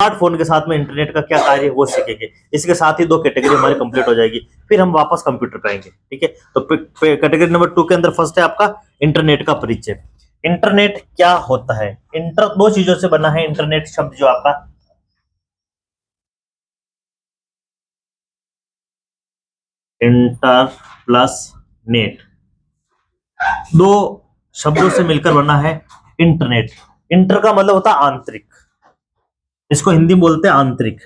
Smartphone के साथ में इंटरनेट का क्या कार्य है वो सीखेंगे। इसके साथ ही 2 कैटेगरी हमारी कंप्लीट हो जाएगी, फिर हम वापस कंप्यूटर पे आएंगे। ठीक है, तो कैटेगरी नंबर 2 के अंदर फर्स्ट है आपका इंटरनेट का परिचय। इंटरनेट क्या होता है? इंटर 2 चीजों से बना है इंटरनेट शब्द जो आपका, इंटर प्लस नेट, 2 शब्दों से मिलकर बना है इंटरनेट। इंटर का मतलब होता है आंतरिक, इसको हिंदी में बोलते हैं आंतरिक।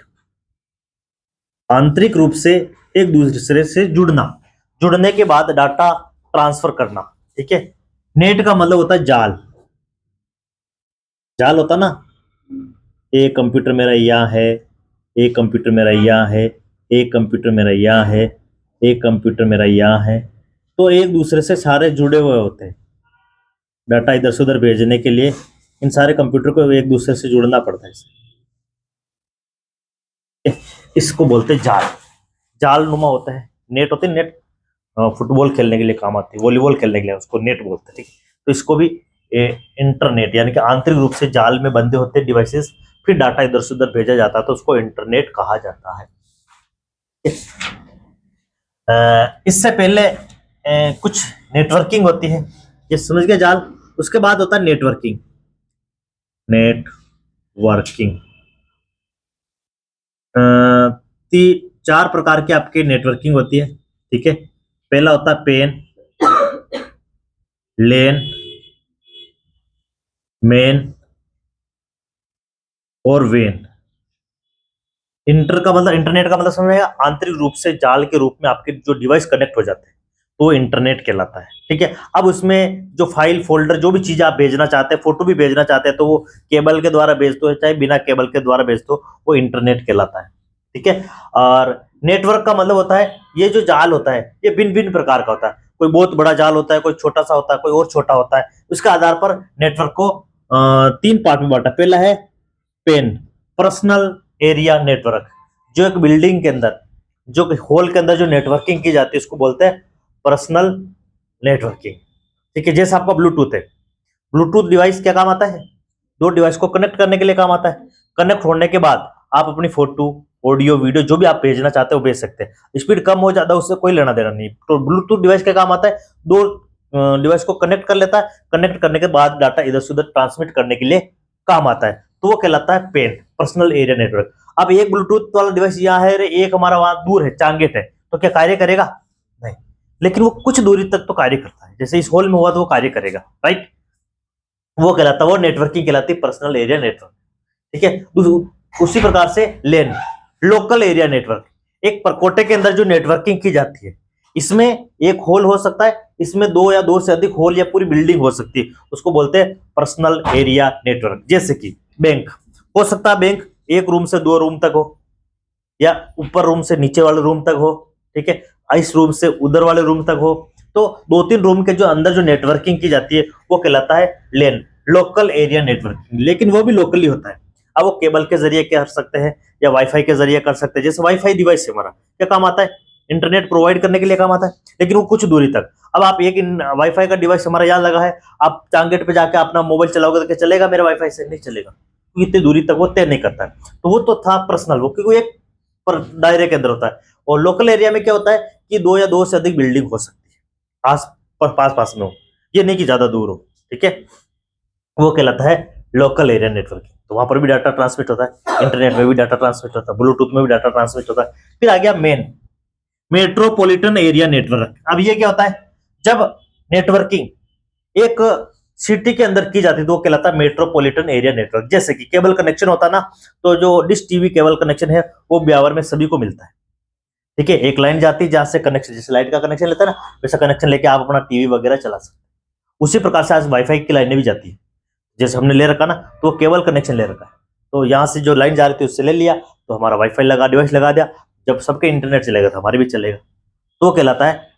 आंतरिक रूप से एक दूसरे से जुड़ना, जुड़ने के बाद डाटा ट्रांसफर करना। ठीक है, नेट का मतलब होता है जाल। जाल होता ना, एक कंप्यूटर मेरा यहाँ है, एक कंप्यूटर मेरा यहाँ है, एक कंप्यूटर मेरा यहाँ है, एक कंप्यूटर मेरा यहाँ है, तो एक दूसरे से सारे जुड़े हुए होते हैं। डाटा इधर से उधर भेजने के लिए इन सारे कंप्यूटर को एक दूसरे से जुड़ना पड़ता है। इसको बोलते हैं जाल। जाल नुमा होता है। नेट होते हैं, नेट फुटबॉल खेलने के लिए काम आती है, वॉलीबॉल खेलने के लिए उसको नेट बोलते हैं। ठीक है, तो इसको भी इंटरनेट यानी कि आंतरिक रूप से जाल में बंधे होते हैं डिवाइसेस, फिर डाटा इधर से उधर भेजा जाता है, तो उसको इंटरनेट कहा जाता है। इससे पहले कुछ नेटवर्किंग होती है, ये समझ गए जाल। उसके बाद होता है नेटवर्किंग। नेटवर्किंग 4 प्रकार की आपकी नेटवर्किंग होती है। ठीक है, पहला होता है पेन, लेन, मेन और वेन। इंटर का मतलब, इंटरनेट का मतलब समझ आंतरिक रूप से जाल के रूप में आपके जो डिवाइस कनेक्ट हो जाते हैं तो इंटरनेट कहलाता है। ठीक है, अब उसमें जो फाइल फोल्डर जो भी चीज आप भेजना चाहते हैं, फोटो भी भेजना चाहते हैं, तो वो केबल के द्वारा भेज दो चाहे बिना केबल के द्वारा भेज दो, वो इंटरनेट कहलाता है। ठीक है, और नेटवर्क का मतलब होता है ये जो जाल होता है ये भिन्न भिन्न प्रकार का होता है। कोई बहुत बड़ा जाल होता है, कोई छोटा सा होता है, कोई और छोटा होता है। उसके आधार पर नेटवर्क को 3 पार्ट में बांटा। पहला है पेन, पर्सनल एरिया नेटवर्क, जो एक बिल्डिंग के अंदर, जो हॉल के अंदर जो नेटवर्किंग की जाती है उसको बोलते हैं पर्सनल नेटवर्किंग। ठीक है, जैसे आपका ब्लूटूथ है, ब्लूटूथ डिवाइस क्या काम आता है? 2 डिवाइस को कनेक्ट करने के लिए काम आता है। कनेक्ट होने के बाद आप अपनी फोटो, ऑडियो, वीडियो जो भी आप भेजना चाहते हो भेज सकते हैं। स्पीड कम हो जाता है उससे कोई लेना देना नहीं। तो ब्लूटूथ डिवाइस क्या काम आता है? 2 डिवाइस को कनेक्ट कर लेता है, कनेक्ट करने के बाद डाटा इधर से उधर ट्रांसमिट करने के लिए काम आता है, तो वो कहलाता है पेन, पर्सनल एरिया नेटवर्क। अब एक ब्लूटूथ वाला डिवाइस यहाँ है, एक हमारा वहां दूर है, चांगेट है, तो क्या कार्य करेगा? नहीं, लेकिन वो कुछ दूरी तक तो कार्य करता है। जैसे इस हॉल में हुआ तो वो कार्य करेगा, राइट? वो कहलाता है, वो नेटवर्किंग कहलाती है, पर्सनल एरिया नेटवर्क। ठीक है, उसी प्रकार से लेन, लोकल एरिया नेटवर्क, एक परकोटे के अंदर जो नेटवर्किंग की जाती है, इसमें एक होल हो सकता है, इसमें 2 या 2 से अधिक होल या पूरी बिल्डिंग हो सकती है, उसको बोलते हैं पर्सनल एरिया नेटवर्क। जैसे कि बैंक हो सकता है, बैंक 1 रूम से 2 रूम तक हो, या ऊपर रूम से नीचे वाले रूम तक हो। ठीक है, इस रूम से उधर वाले रूम तक हो, तो 2-3 रूम के जो अंदर जो नेटवर्किंग की जाती है वो कहलाता है लेन, लोकल एरिया नेटवर्किंग। लेकिन वो भी लोकली होता है। अब वो केबल के जरिए कर सकते हैं या वाईफाई के जरिए कर सकते हैं। जैसे वाईफाई डिवाइस हमारा क्या काम आता है? इंटरनेट प्रोवाइड करने के लिए काम आता है, लेकिन वो कुछ दूरी तक। अब आप एक वाईफाई का डिवाइस हमारा यहाँ लगा है, आप चांगेट पे जाके अपना मोबाइल चलाओगे तो क्या चलेगा? मेरा वाईफाई से नहीं चलेगा, क्योंकि इतनी दूरी तक वो तय नहीं करता है। तो वो तो था पर्सनल, वो क्योंकि एक पर दायरे के अंदर होता है। और लोकल एरिया में क्या होता है कि 2 या 2 से अधिक बिल्डिंग हो सकती है, आस पास पास में हो, ये नहीं कि ज्यादा दूर हो। ठीक है, वो कहलाता है लोकल एरिया नेटवर्किंग। तो वहां पर भी डाटा ट्रांसमिट होता है, इंटरनेट में भी डाटा ट्रांसमिट होता है, ब्लूटूथ में भी डाटा ट्रांसमिट होता है। फिर आ गया मेन, मेट्रोपॉलिटन एरिया नेटवर्क। अब ये क्या होता है? जब नेटवर्किंग एक सिटी के अंदर की जाती है तो वो कहलाता है मेट्रोपॉलिटन एरिया नेटवर्क। जैसे कि केबल कनेक्शन होता है ना, तो जो डिश टीवी केबल कनेक्शन है वो ब्यावर में सभी को मिलता है। ठीक है, एक लाइन जाती है जहां से कनेक्शन, जैसे लाइट का कनेक्शन लेता है ना, वैसा कनेक्शन लेके आप अपना टीवी वगैरह चला सकते हैं। उसी प्रकार से आज वाईफाई की लाइनें भी जाती है, जैसे हमने ले रखा ना, तो वो केबल कनेक्शन ले रखा है, तो यहाँ से जो लाइन जा रही थी उससे ले लिया, तो हमारा वाईफाई लगा, डिवाइस लगा दिया, जब सबके इंटरनेट चलेगा तो हमारे भी चलेगा, तो वो कहलाता है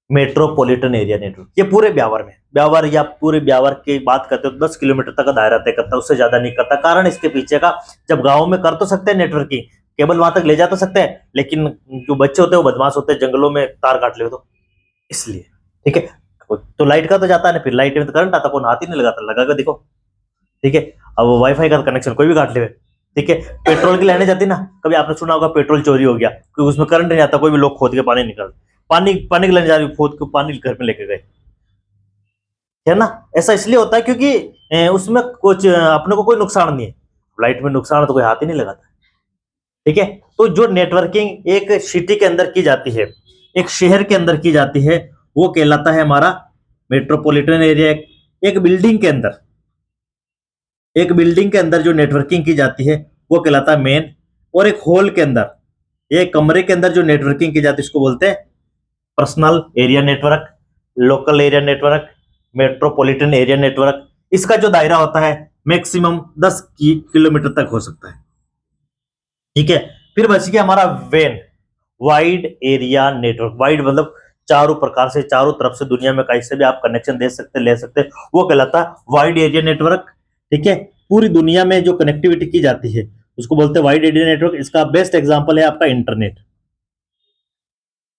मेट्रोपॉलिटन एरिया नेटवर्क। ये पूरे ब्यावर में, ब्यावर या पूरे ब्यावर की बात करते हो तो 10 किलोमीटर तक का दायरा तय करता है, उससे ज्यादा नहीं करता। कारण इसके पीछे का, जब गाँव में कर तो सकते हैं नेटवर्किंग, केबल वहां तक ले जा तो सकते हैं, लेकिन जो बच्चे होते हैं वो बदमाश होते हैं, जंगलों में तार काट ले तो इसलिए। ठीक है, तो लाइट का तो जाता है ना, फिर लाइट में तो करंट आता, कौन हाथ ही नहीं लगाता, लगा के देखो। ठीक है, अब वाईफाई का कनेक्शन कोई भी काट ले, ठीक है। पेट्रोल की लाइनें जाती ना, कभी आपने सुना होगा पेट्रोल चोरी हो गया क्योंकि उसमें करंट नहीं आता, कोई भी लोग खोद के पानी निकाल, पानी पानी की लाइन जा रही, खोद के पानी घर में लेके गए, है ना। ऐसा इसलिए होता है क्योंकि उसमें कुछ अपने को कोई नुकसान नहीं है, लाइट में नुकसान है तो कोई हाथ ही नहीं लगाता, ठीक है। तो जो नेटवर्किंग एक सिटी के अंदर की जाती है, एक शहर के अंदर की जाती है, वो कहलाता है हमारा मेट्रोपॉलिटन एरिया। एक बिल्डिंग के अंदर, एक बिल्डिंग के अंदर जो नेटवर्किंग की जाती है वो कहलाता है मेन। और एक हॉल के अंदर, एक कमरे के अंदर जो नेटवर्किंग की जाती है उसको बोलते हैं personal area network, local area network, metropolitan area network. इसका जो दायरा होता है मैक्सिमम 10 किलोमीटर तक हो सकता है, ठीक है। फिर बच गया हमारा when, wide area network. Wide मतलब चारों प्रकार से, चारों तरफ से दुनिया में कहीं से भी आप कनेक्शन दे सकते, ले सकते, वो कहलाता है वाइड एरिया नेटवर्क, ठीक है। पूरी दुनिया में जो कनेक्टिविटी की जाती है उसको बोलते हैं वाइड एरिया नेटवर्क। इसका बेस्ट एग्जांपल है आपका इंटरनेट।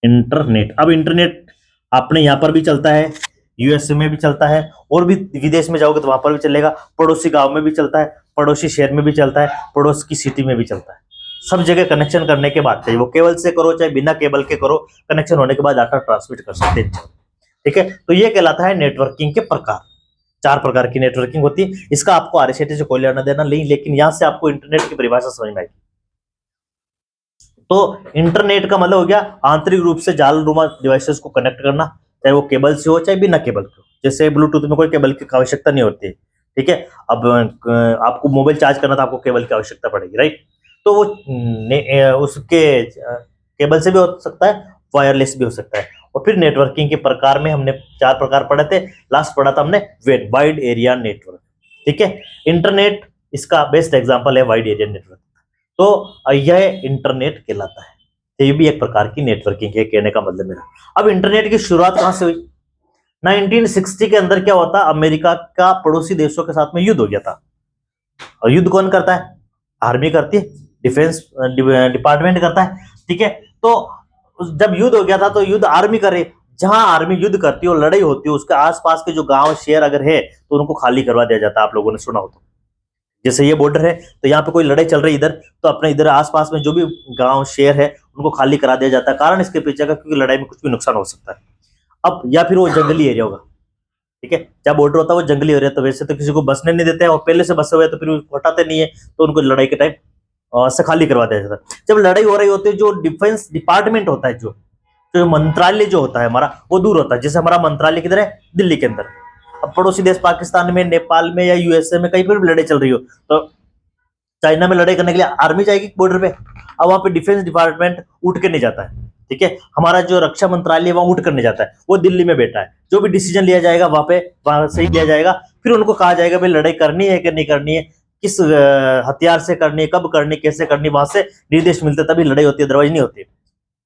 इंटरनेट, अब इंटरनेट अपने यहाँ पर भी चलता है, यूएसए में भी चलता है, और भी विदेश में जाओगे तो वहां पर भी चलेगा, पड़ोसी गांव में भी चलता है, पड़ोसी शहर में भी चलता है, पड़ोस की सिटी में भी चलता है। सब जगह कनेक्शन करने के बाद, चाहे वो केबल से करो चाहे बिना केबल के करो, कनेक्शन होने के बाद डाटा ट्रांसमिट कर सकते हैं, ठीक है। तो ये कहलाता है नेटवर्किंग के प्रकार। 4 प्रकार की नेटवर्किंग होती है। इसका आपको आरएसटी से कोई लेना देना नहीं, लेकिन यहां से आपको इंटरनेट की परिभाषा समझ में आएगी। तो इंटरनेट का मतलब हो गया आंतरिक रूप से जालनुमा डिवाइसेस को कनेक्ट करना, चाहे वो केबल से हो चाहे बिना केबल के हो। जैसे ब्लूटूथ में कोई केबल की आवश्यकता नहीं होती है, ठीक है। अब आपको मोबाइल चार्ज करना तो आपको केबल की आवश्यकता पड़ेगी, राइट। तो वो उसके केबल से भी हो सकता है, वायरलेस भी हो सकता है। और फिर नेटवर्किंग के प्रकार में हमने 4 प्रकार पढ़े थे, लास्ट पढ़ा था हमने वाइड एरिया नेटवर्क, ठीक है। इंटरनेट इसका बेस्ट एग्जांपल है वाइड एरिया नेटवर्क। तो यह इंटरनेट कहलाता है। तो ये भी एक प्रकार की नेटवर्किंग है, कहने का मतलब मेरा। अब इंटरनेट की शुरुआत कहां से हुई? 1960 के अंदर क्या हुआ था, अमेरिका का पड़ोसी देशों के साथ में युद्ध हो गया था। और युद्ध कौन करता है? आर्मी करती है, डिफेंस डिपार्टमेंट करता है, ठीक है। तो जब युद्ध हो गया था तो युद्ध आर्मी करे, जहां आर्मी युद्ध करती है और लड़ाई होती है उसके आसपास के जो गांव शहर अगर है तो उनको खाली करवा दिया जाता है। आप लोगों ने सुना हो तो, जैसे ये बॉर्डर है तो यहाँ पे कोई लड़ाई चल रही है इधर, तो अपने इधर आसपास में जो भी गांव शहर है उनको खाली करा दिया जाता है। कारण इसके पीछे का क्योंकि लड़ाई में कुछ भी नुकसान हो सकता है। अब या फिर वो जंगली एरिया होगा, ठीक है। जब बॉर्डर होता है वो जंगली एरिया, तो वैसे तो किसी को बसने नहीं देते हैं, और पहले से बसे हुए तो फिर हटाते नहीं है, तो उनको लड़ाई के टाइम से खाली करवा दिया जाता है। जब लड़ाई हो रही होती है, जो डिफेंस डिपार्टमेंट होता है, जो मंत्रालय जो होता है हमारा, वो दूर होता है। जैसे हमारा मंत्रालय किधर है? दिल्ली के अंदर। अब पड़ोसी देश पाकिस्तान में, नेपाल में या यूएसए में कहीं पर भी लड़ाई चल रही हो तो चाइना में लड़ाई करने के लिए आर्मी जाएगी बॉर्डर पे। अब वहां पे डिफेंस डिपार्टमेंट उठ के नहीं जाता है, ठीक है। हमारा जो रक्षा मंत्रालय वहां उठ कर नहीं जाता है, वो दिल्ली में बैठा है। जो भी डिसीजन लिया जाएगा वहां से ही लिया जाएगा। फिर उनको कहा जाएगा भाई लड़ाई करनी है कि नहीं करनी है, किस हथियार से करनी है, कब करनी, कैसे करनी, वहां से निर्देश मिलते तभी लड़ाई होती है, अदरवाइज नहीं होती।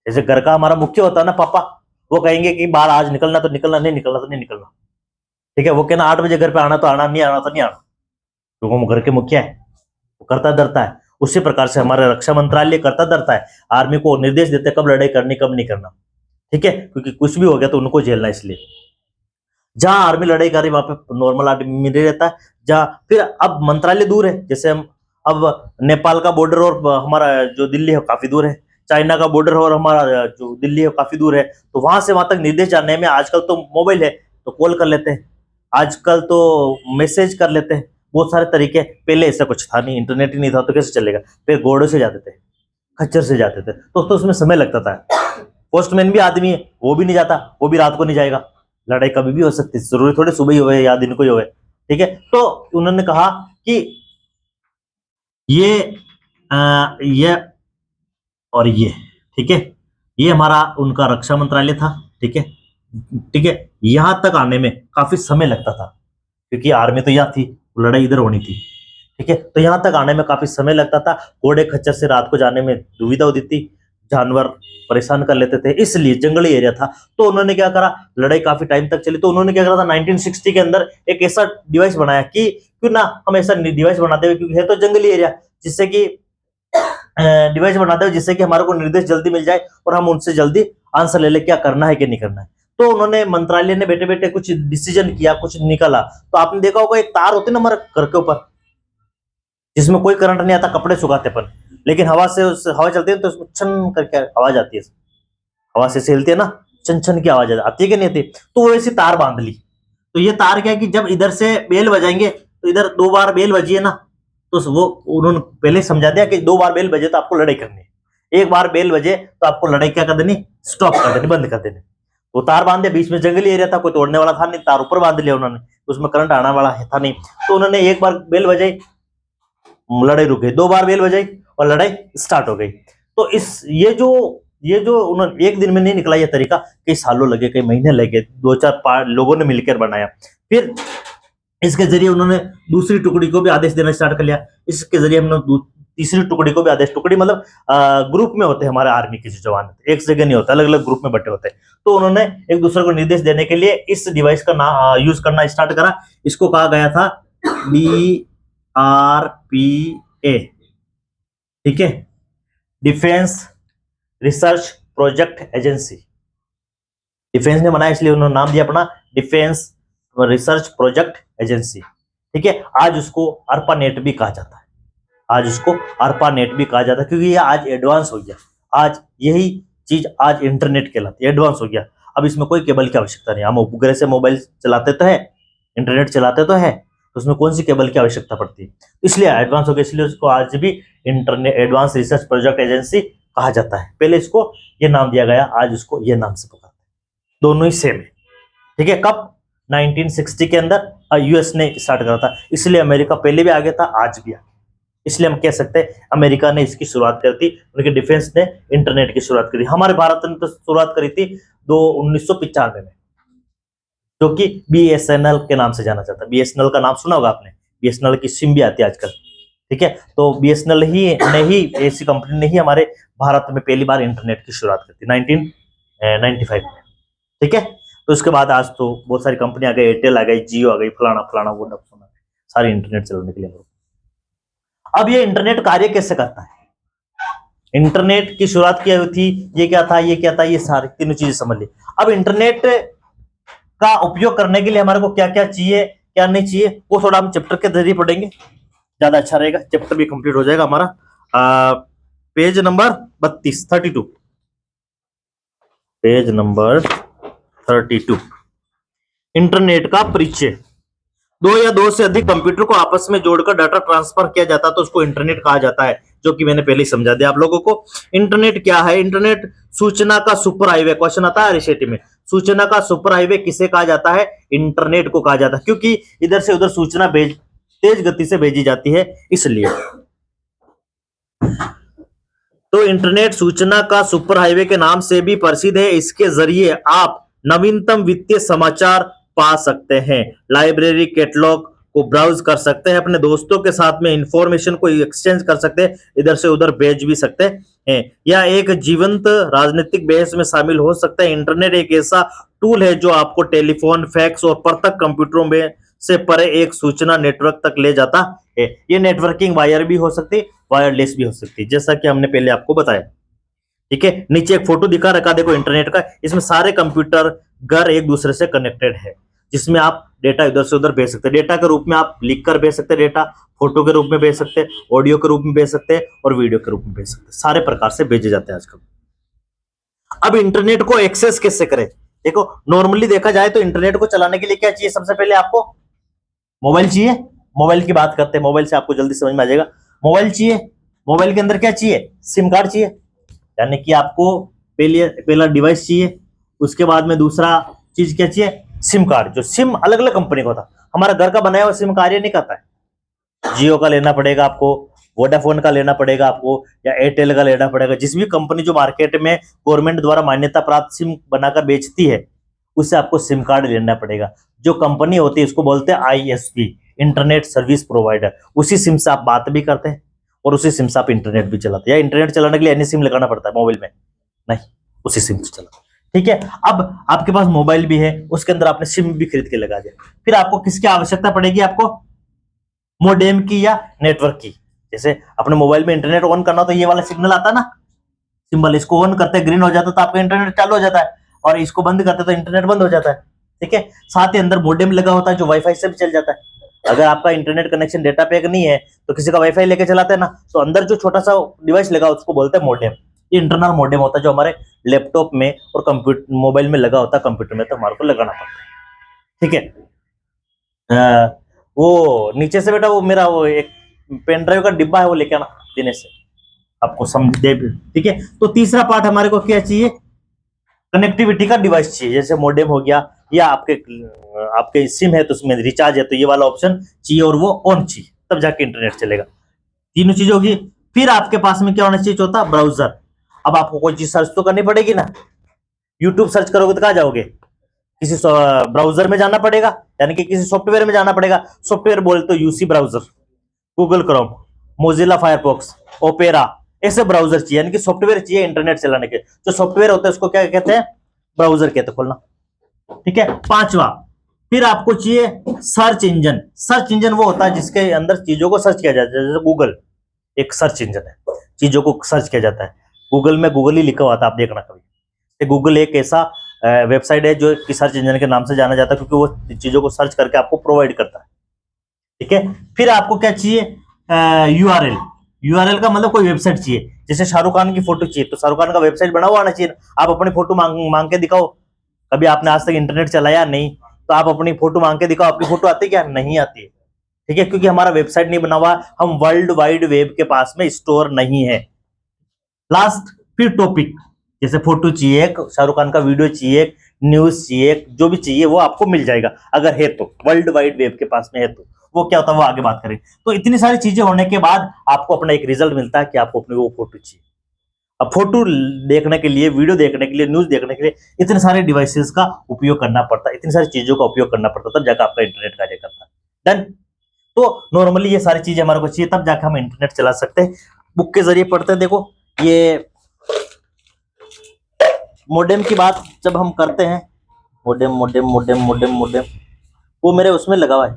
जैसे घर का हमारा मुख्य होता है ना पापा, वो कहेंगे कि बाहर आज निकलना तो निकलना, नहीं निकलना तो नहीं निकलना, ठीक है। वो कहना 8 बजे घर पे आना तो आना, नहीं आना तो नहीं आना, क्योंकि वो घर के मुखिया है, वो करता धरता है। उसी प्रकार से हमारा रक्षा मंत्रालय करता धरता है, आर्मी को निर्देश देते हैं कब लड़ाई करनी कब नहीं करना, ठीक है। क्योंकि कुछ भी हो गया तो उनको झेलना, इसलिए जहां आर्मी लड़ाई कर रही वहां पे नॉर्मल आदमी नहीं रहता है। जहां फिर अब मंत्रालय दूर है, जैसे हम अब नेपाल का बॉर्डर और हमारा जो दिल्ली है काफी दूर है, चाइना का बॉर्डर और हमारा जो दिल्ली है काफी दूर है, तो वहां से वहां तक निर्देश जानने में आजकल तो मोबाइल है तो कॉल कर लेते हैं, आजकल तो मैसेज कर लेते हैं, बहुत सारे तरीके। पहले ऐसा कुछ था नहीं, इंटरनेट ही नहीं था तो कैसे चलेगा। फिर घोड़े से जाते थे, खच्चर से जाते थे, तो उसमें समय लगता था। पोस्टमैन भी आदमी है, वो भी नहीं जाता, वो भी रात को नहीं जाएगा। लड़ाई कभी भी हो सकती है, जरूरी थोड़ी सुबह ही होवे या दिन को ही होवे, ठीक है। तो उन्होंने कहा कि ये ये और ये, ठीक है, ये हमारा उनका रक्षा मंत्रालय था, ठीक है, ठीक है। यहां तक आने में काफी समय लगता था क्योंकि आर्मी तो यहाँ थी, लड़ाई इधर होनी थी, ठीक है। तो यहां तक आने में काफी समय लगता था, घोड़े खच्चर से रात को जाने में दुविधा होती थी, जानवर परेशान कर लेते थे, इसलिए जंगली एरिया था। तो उन्होंने क्या करा, लड़ाई काफी टाइम तक चली, तो उन्होंने क्या करा था 1960 के अंदर एक ऐसा डिवाइस बनाया कि क्यों ना हम ऐसा डिवाइस बनाते हुए, क्योंकि है तो जंगली एरिया, जिससे कि डिवाइस बनाते हुए जिससे कि हमारे को निर्देश जल्दी मिल जाए और हम उनसे जल्दी आंसर ले ले क्या करना है कि नहीं करना है। तो उन्होंने मंत्रालय ने बैठे बैठे कुछ डिसीजन किया, कुछ निकला। तो आपने देखा होगा एक तार होती है ना हमारे घर के ऊपर, जिसमें कोई करंट नहीं आता, कपड़े सुखाते अपन, लेकिन हवा से हवा चलती है तो उसमें छन करके आवाज आती है, हवा से हिलती है ना, छन छन की आवाज आती है कि नहीं आती। तो वो ऐसी तार बांध ली। तो ये तार क्या है कि जब इधर से बेल बजाएंगे तो इधर 2 बार बेल बजी है ना, तो वो उन्होंने पहले समझा दिया कि 2 बार बेल बजे तो आपको लड़ाई करनी है, 1 बार बेल बजे तो आपको लड़ाई क्या कर देनी, स्टॉप कर देनी, बंद कर देनी। वो तार बांधे, बीच में जंगली एरिया था, कोई तोड़ने वाला था नहीं, तार ऊपर बांध लिया उन्होंने, उसमें करंट आने वाला था नहीं। तो उन्होंने 1 बार बेल बजाई, लड़ाई रुक गई, 2 बार बेल बजाई और लड़ाई स्टार्ट हो गई। तो इस ये जो उन्होंने एक दिन में नहीं निकला ये तरीका, कई सालों लगे, कई महीने लगे, 2-4 लोगों ने मिलकर बनाया। फिर इसके जरिए उन्होंने दूसरी टुकड़ी को भी आदेश देना स्टार्ट कर लिया। इसके जरिए हमने तीसरी टुकड़ी को भी आदेश, टुकड़ी मतलब ग्रुप में होते हैं हमारे आर्मी के जो जवान, एक जगह नहीं होता, अलग अलग ग्रुप में बटे होते हैं। तो उन्होंने एक दूसरे को निर्देश देने के लिए इस डिवाइस का नाम यूज करना स्टार्ट करा। इसको कहा गया था DRPA, ठीक है, defence research project agency. Defence ने बनाया इसलिए उन्होंने नाम दिया अपना डिफेंस रिसर्च प्रोजेक्ट एजेंसी, ठीक है। आज उसको ARPANET भी कहा जाता है, आज उसको ARPANET भी कहा जाता है, क्योंकि ये आज एडवांस हो गया। आज यही चीज आज इंटरनेट कहलाती है, एडवांस हो गया। अब इसमें कोई केबल की आवश्यकता नहीं, हम उपग्रह से मोबाइल चलाते तो है, इंटरनेट चलाते तो है, तो उसमें कौन सी केबल की आवश्यकता पड़ती है, इसलिए एडवांस हो गया, इसलिए उसको आज भी internet advance research project agency कहा जाता है। पहले इसको ये नाम दिया गया, आज उसको ये नाम से पुकारते हैं, दोनों ही सेम है, ठीक है। कब 1960 के अंदर यूएस ने स्टार्ट करा था, इसलिए अमेरिका पहले भी आगे था, आज भी आगे, इसलिए हम कह सकते हैं अमेरिका ने इसकी शुरुआत करी थी, उनके डिफेंस ने इंटरनेट की शुरुआत करी। हमारे भारत ने तो शुरुआत करी थी 1995 में, जो कि BSNL के नाम से जाना जाता है। BSNL का नाम सुना होगा आपने, BSNL की सिम भी आती है आजकल, ठीक है। तो BSNL ऐसी कंपनी ने ही हमारे भारत में पहली बार इंटरनेट की शुरुआत की थी 1995 में, ठीक है। तो उसके बाद आज तो बहुत सारी कंपनी आ गई, एयरटेल आ गई, जियो आ गई, फलाना फलाना वो सुना, सारी इंटरनेट चलाने के लिए। अब ये इंटरनेट कार्य कैसे करता है, इंटरनेट की शुरुआत क्या हुई थी, ये क्या था, ये क्या था, ये सारी तीनों चीजें समझ ली। अब इंटरनेट का उपयोग करने के लिए हमारे को क्या क्या चाहिए, क्या नहीं चाहिए, वो थोड़ा हम चैप्टर के जरिए पढ़ेंगे, ज्यादा अच्छा रहेगा, चैप्टर भी कंप्लीट हो जाएगा हमारा। Page number 32 page number 32, internet का परिचय। दो या दो से अधिक कंप्यूटर को आपस में जोड़कर डाटा ट्रांसफर किया जाता है तो उसको इंटरनेट कहा जाता है, जो कि मैंने पहले ही समझा दिया आप लोगों को। इंटरनेट क्या है, इंटरनेट सूचना का सुपर हाईवे, क्वेश्चन आता है रिसेट में, सूचना का सुपर हाईवे किसे कहा जाता है, इंटरनेट को कहा जाता है, क्योंकि इधर से उधर सूचना तेज गति से भेजी जाती है, इसलिए। तो इंटरनेट सूचना का सुपर हाईवे के नाम से भी प्रसिद्ध है। इसके जरिए आप नवीनतम वित्तीय समाचार पा सकते हैं, लाइब्रेरी कैटलॉग को ब्राउज कर सकते हैं, अपने दोस्तों के साथ में इंफॉर्मेशन को एक्सचेंज कर सकते हैं, इधर से उधर भेज भी सकते हैं, या एक जीवंत राजनीतिक बहस में शामिल हो सकते हैं। इंटरनेट एक ऐसा टूल है जो आपको टेलीफोन, फैक्स और पृथक कंप्यूटरों में से परे एक सूचना नेटवर्क तक ले जाता है। ये नेटवर्किंग वायर भी हो सकती है, वायरलेस भी हो सकती है, जैसा कि हमने पहले आपको बताया, ठीक है। नीचे एक फोटो दिखा रखा, देखो इंटरनेट का, इसमें सारे कंप्यूटर घर एक दूसरे से कनेक्टेड है, जिसमें आप डेटा इधर से उधर भेज सकते हैं। डेटा के रूप में आप लिख कर भेज सकते हैं, डेटा फोटो के रूप में भेज सकते हैं, ऑडियो के रूप में भेज सकते हैं और वीडियो के रूप में भेज सकते हैं, सारे प्रकार से भेजे जाते हैं आजकल। अब इंटरनेट को एक्सेस कैसे करें, देखो नॉर्मली देखा जाए तो इंटरनेट को चलाने के लिए क्या चाहिए, सबसे पहले आपको मोबाइल चाहिए। मोबाइल की बात करते हैं, मोबाइल से आपको जल्दी समझ में आ जाएगा। मोबाइल चाहिए, मोबाइल के अंदर क्या चाहिए, सिम कार्ड चाहिए, यानी कि आपको पहला डिवाइस चाहिए, उसके बाद में दूसरा चीज क्या चाहिए, सिम कार्ड। जो सिम अलग अलग कंपनी का होता है, हमारा घर का बनाया हुआ सिम कार्य नहीं करता है, जियो का लेना पड़ेगा आपको, वोडाफोन का लेना पड़ेगा आपको, या एयरटेल का लेना पड़ेगा। जिस भी कंपनी जो मार्केट में गवर्नमेंट द्वारा मान्यता प्राप्त सिम बनाकर बेचती है, उससे आपको सिम कार्ड लेना पड़ेगा। जो कंपनी होती है उसको बोलते हैं ISP, इंटरनेट सर्विस प्रोवाइडर। उसी सिम से आप बात भी करते हैं और उसी सिम से आप इंटरनेट भी चलाते हैं, या इंटरनेट चलाने के लिए अन्य सिम लगाना पड़ता है मोबाइल में, नहीं, उसी सिम से चला, ठीक है। अब आपके पास मोबाइल भी है, उसके अंदर आपने सिम भी खरीद के लगा दिया, फिर आपको किसकी आवश्यकता पड़ेगी, आपको मोडेम की या नेटवर्क की। जैसे अपने मोबाइल में इंटरनेट ऑन करना, तो ये वाला सिग्नल आता ना सिंबल, इसको ऑन करते ग्रीन हो जाता तो आपका इंटरनेट चालू हो जाता है, और इसको बंद करते तो इंटरनेट बंद हो जाता है, ठीक है। साथ ही अंदर मोडेम लगा होता है जो वाईफाई से भी चल जाता है। अगर आपका इंटरनेट कनेक्शन डेटा पैक नहीं है तो किसी का वाईफाई लेके चलाते हैं ना, तो अंदर जो छोटा सा डिवाइस लगा उसको बोलते हैं मॉडेम। ये इंटरनल मॉडेम होता है जो हमारे लैपटॉप में और कंप्यूटर मोबाइल में लगा होता है, कंप्यूटर में तो हमारे को लगाना पड़ता है। ठीक है, वो नीचे से बेटा वो मेरा वो एक पेन ड्राइव का डिब्बा है, वो लेके आना देने से आपको समझ दे। ठीक है, तो तीसरा पार्ट हमारे को क्या चाहिए, कनेक्टिविटी का डिवाइस चाहिए, जैसे मॉडेम हो गया या आपके सिम है तो उसमें रिचार्ज है तो ये वाला ऑप्शन चाहिए और वो ऑन चाहिए, तब जाके इंटरनेट चलेगा। तीनों चीज होगी। फिर आपके पास में क्या होना चाहिए, चौथा ब्राउजर। अब आपको कोई चीज सर्च तो करनी पड़ेगी ना, यूट्यूब सर्च करोगे तो कहाँ जाओगे, किसी ब्राउजर में जाना पड़ेगा, यानी कि किसी सॉफ्टवेयर में जाना पड़ेगा। सॉफ्टवेयर बोले तो UC browser, Google Chrome, Mozilla Firefox, opera, ऐसे ब्राउजर चाहिए, यानी कि सॉफ्टवेयर चाहिए इंटरनेट चलाने के। जो सॉफ्टवेयर होते हैं उसको क्या कहते हैं, ब्राउजर कहते हैं, खोलना। ठीक है, पांचवा, फिर आपको चाहिए सर्च इंजन। सर्च इंजन वो होता है जिसके अंदर चीजों को सर्च किया जाता है, जैसे गूगल एक सर्च इंजन है, चीजों को सर्च किया जाता है। गूगल में गूगल ही लिखा हुआ था, आप देखना कभी। गूगल एक ऐसा वेबसाइट है जो कि सर्च इंजन के नाम से जाना जाता है, क्योंकि वो चीजों को सर्च करके आपको प्रोवाइड करता है। ठीक है, फिर आपको क्या चाहिए, यूआरएल। यूआरएल का मतलब कोई वेबसाइट चाहिए, जैसे शाहरुख खान की फोटो चाहिए तो शाहरुख खान का वेबसाइट बना हुआ आना चाहिए। आप अपनी फोटो मांग के दिखाओ, कभी आपने आज तक इंटरनेट चलाया नहीं तो आप अपनी फोटो मांग के दिखाओ, आपकी फोटो आती है क्या, नहीं आती है। ठीक है, क्योंकि हमारा वेबसाइट नहीं बना हुआ, हम वर्ल्ड वाइड वेब के पास में स्टोर नहीं है। लास्ट, फिर टॉपिक, जैसे फोटो चाहिए, शाहरुख खान का वीडियो चाहिए, न्यूज चाहिए, जो भी चाहिए वो आपको मिल जाएगा, अगर है तो, वर्ल्ड वाइड वेब के पास में है तो। वो क्या होता है वो आगे बात करेंगे। तो इतनी सारी चीजें होने के बाद आपको अपना एक रिजल्ट मिलता है कि आपको अपनी वो फोटो चाहिए। अब फोटो देखने के लिए, वीडियो देखने के लिए, न्यूज देखने के लिए इतने सारे डिवाइसेस का उपयोग करना पड़ता है, इतनी सारी चीजों का उपयोग करना पड़ता है, तब जाकर आपका इंटरनेट कार्य करता है। डन। तो नॉर्मली ये सारी चीजें हमारे को चाहिए, तब जाकर हम इंटरनेट चला सकते हैं। बुक के जरिए पढ़ते हैं। देखो ये मॉडेम की बात जब हम करते हैं, modem modem modem modem modem, वो मेरे उसमें लगा हुआ है,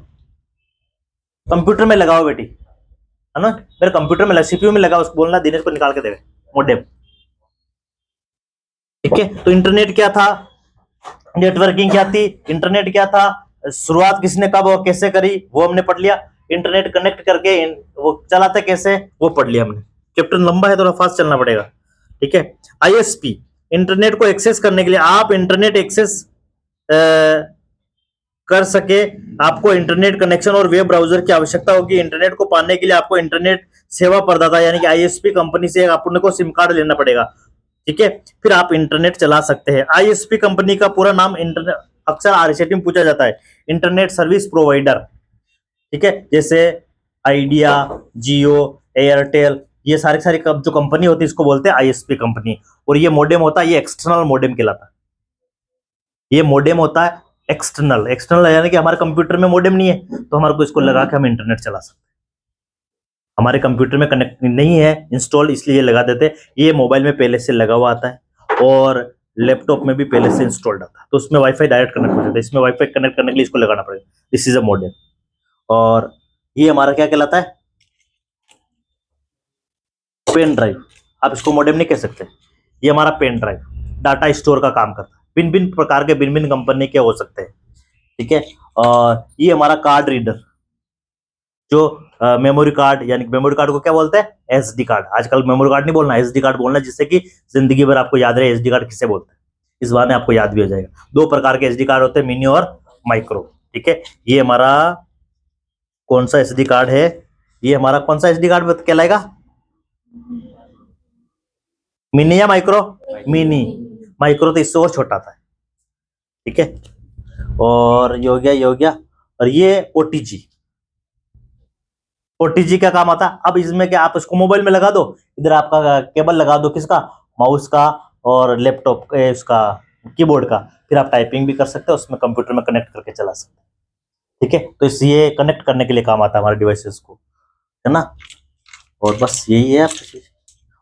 कंप्यूटर में लगा हुआ बेटी, है ना, मेरे कंप्यूटर में सीपीयू में लगा, उसको बोलना दिनेश को निकाल के देगा मॉडेम। ठीक है, तो इंटरनेट क्या था, नेटवर्किंग क्या थी, इंटरनेट क्या था, शुरुआत किसने कब और कैसे करी, वो हमने पढ़ लिया। इंटरनेट कनेक्ट करके वो चलाते कैसे, वो पढ़ लिया हमने। चैप्टर लंबा है, थोड़ा फास्ट चलना पड़ेगा। ठीक है, आईएसपी, इंटरनेट को एक्सेस करने के लिए, आप इंटरनेट एक्सेस कर सके, आपको इंटरनेट कनेक्शन और वेब ब्राउजर की आवश्यकता होगी। इंटरनेट को पाने के लिए आपको इंटरनेट सेवा प्रदाता यानी कि आईएसपी कंपनी से अपने को सिम कार्ड लेना पड़ेगा। ठीक है, फिर आप इंटरनेट चला सकते हैं। आईएसपी कंपनी का पूरा नाम इंटरनेट, अक्सर आरसीटी में पूछा जाता है, इंटरनेट सर्विस प्रोवाइडर। ठीक है, जैसे आइडिया, जियो, एयरटेल, ये सारी सारी जो कंपनी होती है इसको बोलते हैं आईएसपी कंपनी। और ये मॉडेम होता है, ये एक्सटर्नल मॉडेम कहलाता है। ये मॉडेम होता है एक्सटर्नल, एक्सटर्नल यानी कि हमारे कंप्यूटर में मॉडेम नहीं है तो हमारे को इसको लगा के हम इंटरनेट चला सकते हैं। हमारे कंप्यूटर में कनेक्ट नहीं है इंस्टॉल, इसलिए लगा देते। ये मोबाइल में पहले से लगा हुआ आता है और लैपटॉप में भी पहले से इंस्टॉल्ड आता है, तो उसमें वाईफाई डायरेक्ट कनेक्ट हो जाता है। इसमें वाईफाई कनेक्ट करने के लिए इसको लगाना पड़ेगा। This is a modem. और ये हमारा क्या कहलाता है, पेन ड्राइव। आप इसको मॉडेम नहीं कह सकते, ये हमारा पेन ड्राइव डाटा स्टोर का काम करता है। भिन्न भिन्न प्रकार के भिन्न भिन्न कंपनी के हो सकते हैं। ठीक है, और ये हमारा कार्ड रीडर, जो मेमोरी कार्ड, यानी मेमोरी कार्ड को क्या बोलते हैं, एसडी कार्ड। आजकल मेमोरी कार्ड नहीं बोलना, एसडी कार्ड बोलना, जिससे कि जिंदगी भर आपको याद रहे एसडी कार्ड किसे बोलते हैं। इस बार में आपको याद भी हो जाएगा। दो प्रकार के एसडी कार्ड होते हैं, मिनी और माइक्रो। ठीक है, ये हमारा कौन सा एसडी कार्ड है, ये हमारा कौन सा एसडी कार्ड कहलाएगा, मिनी या माइक्रो, मिनी। माइक्रो तो इससे और छोटा था। ठीक है, और ये हो गया। और ये ओटीजी, ओटीजी का काम आता है। अब इसमें क्या, आप इसको मोबाइल में लगा दो, इधर आपका केबल लगा दो, किसका, माउस का और लैपटॉप इसका कीबोर्ड का, फिर आप टाइपिंग भी कर सकते हो, उसमें कंप्यूटर में कनेक्ट करके चला सकते हैं। ठीक है, तो इस ये कनेक्ट करने के लिए काम आता है हमारे डिवाइसेस को, है ना। और बस यही है आपकी चीज।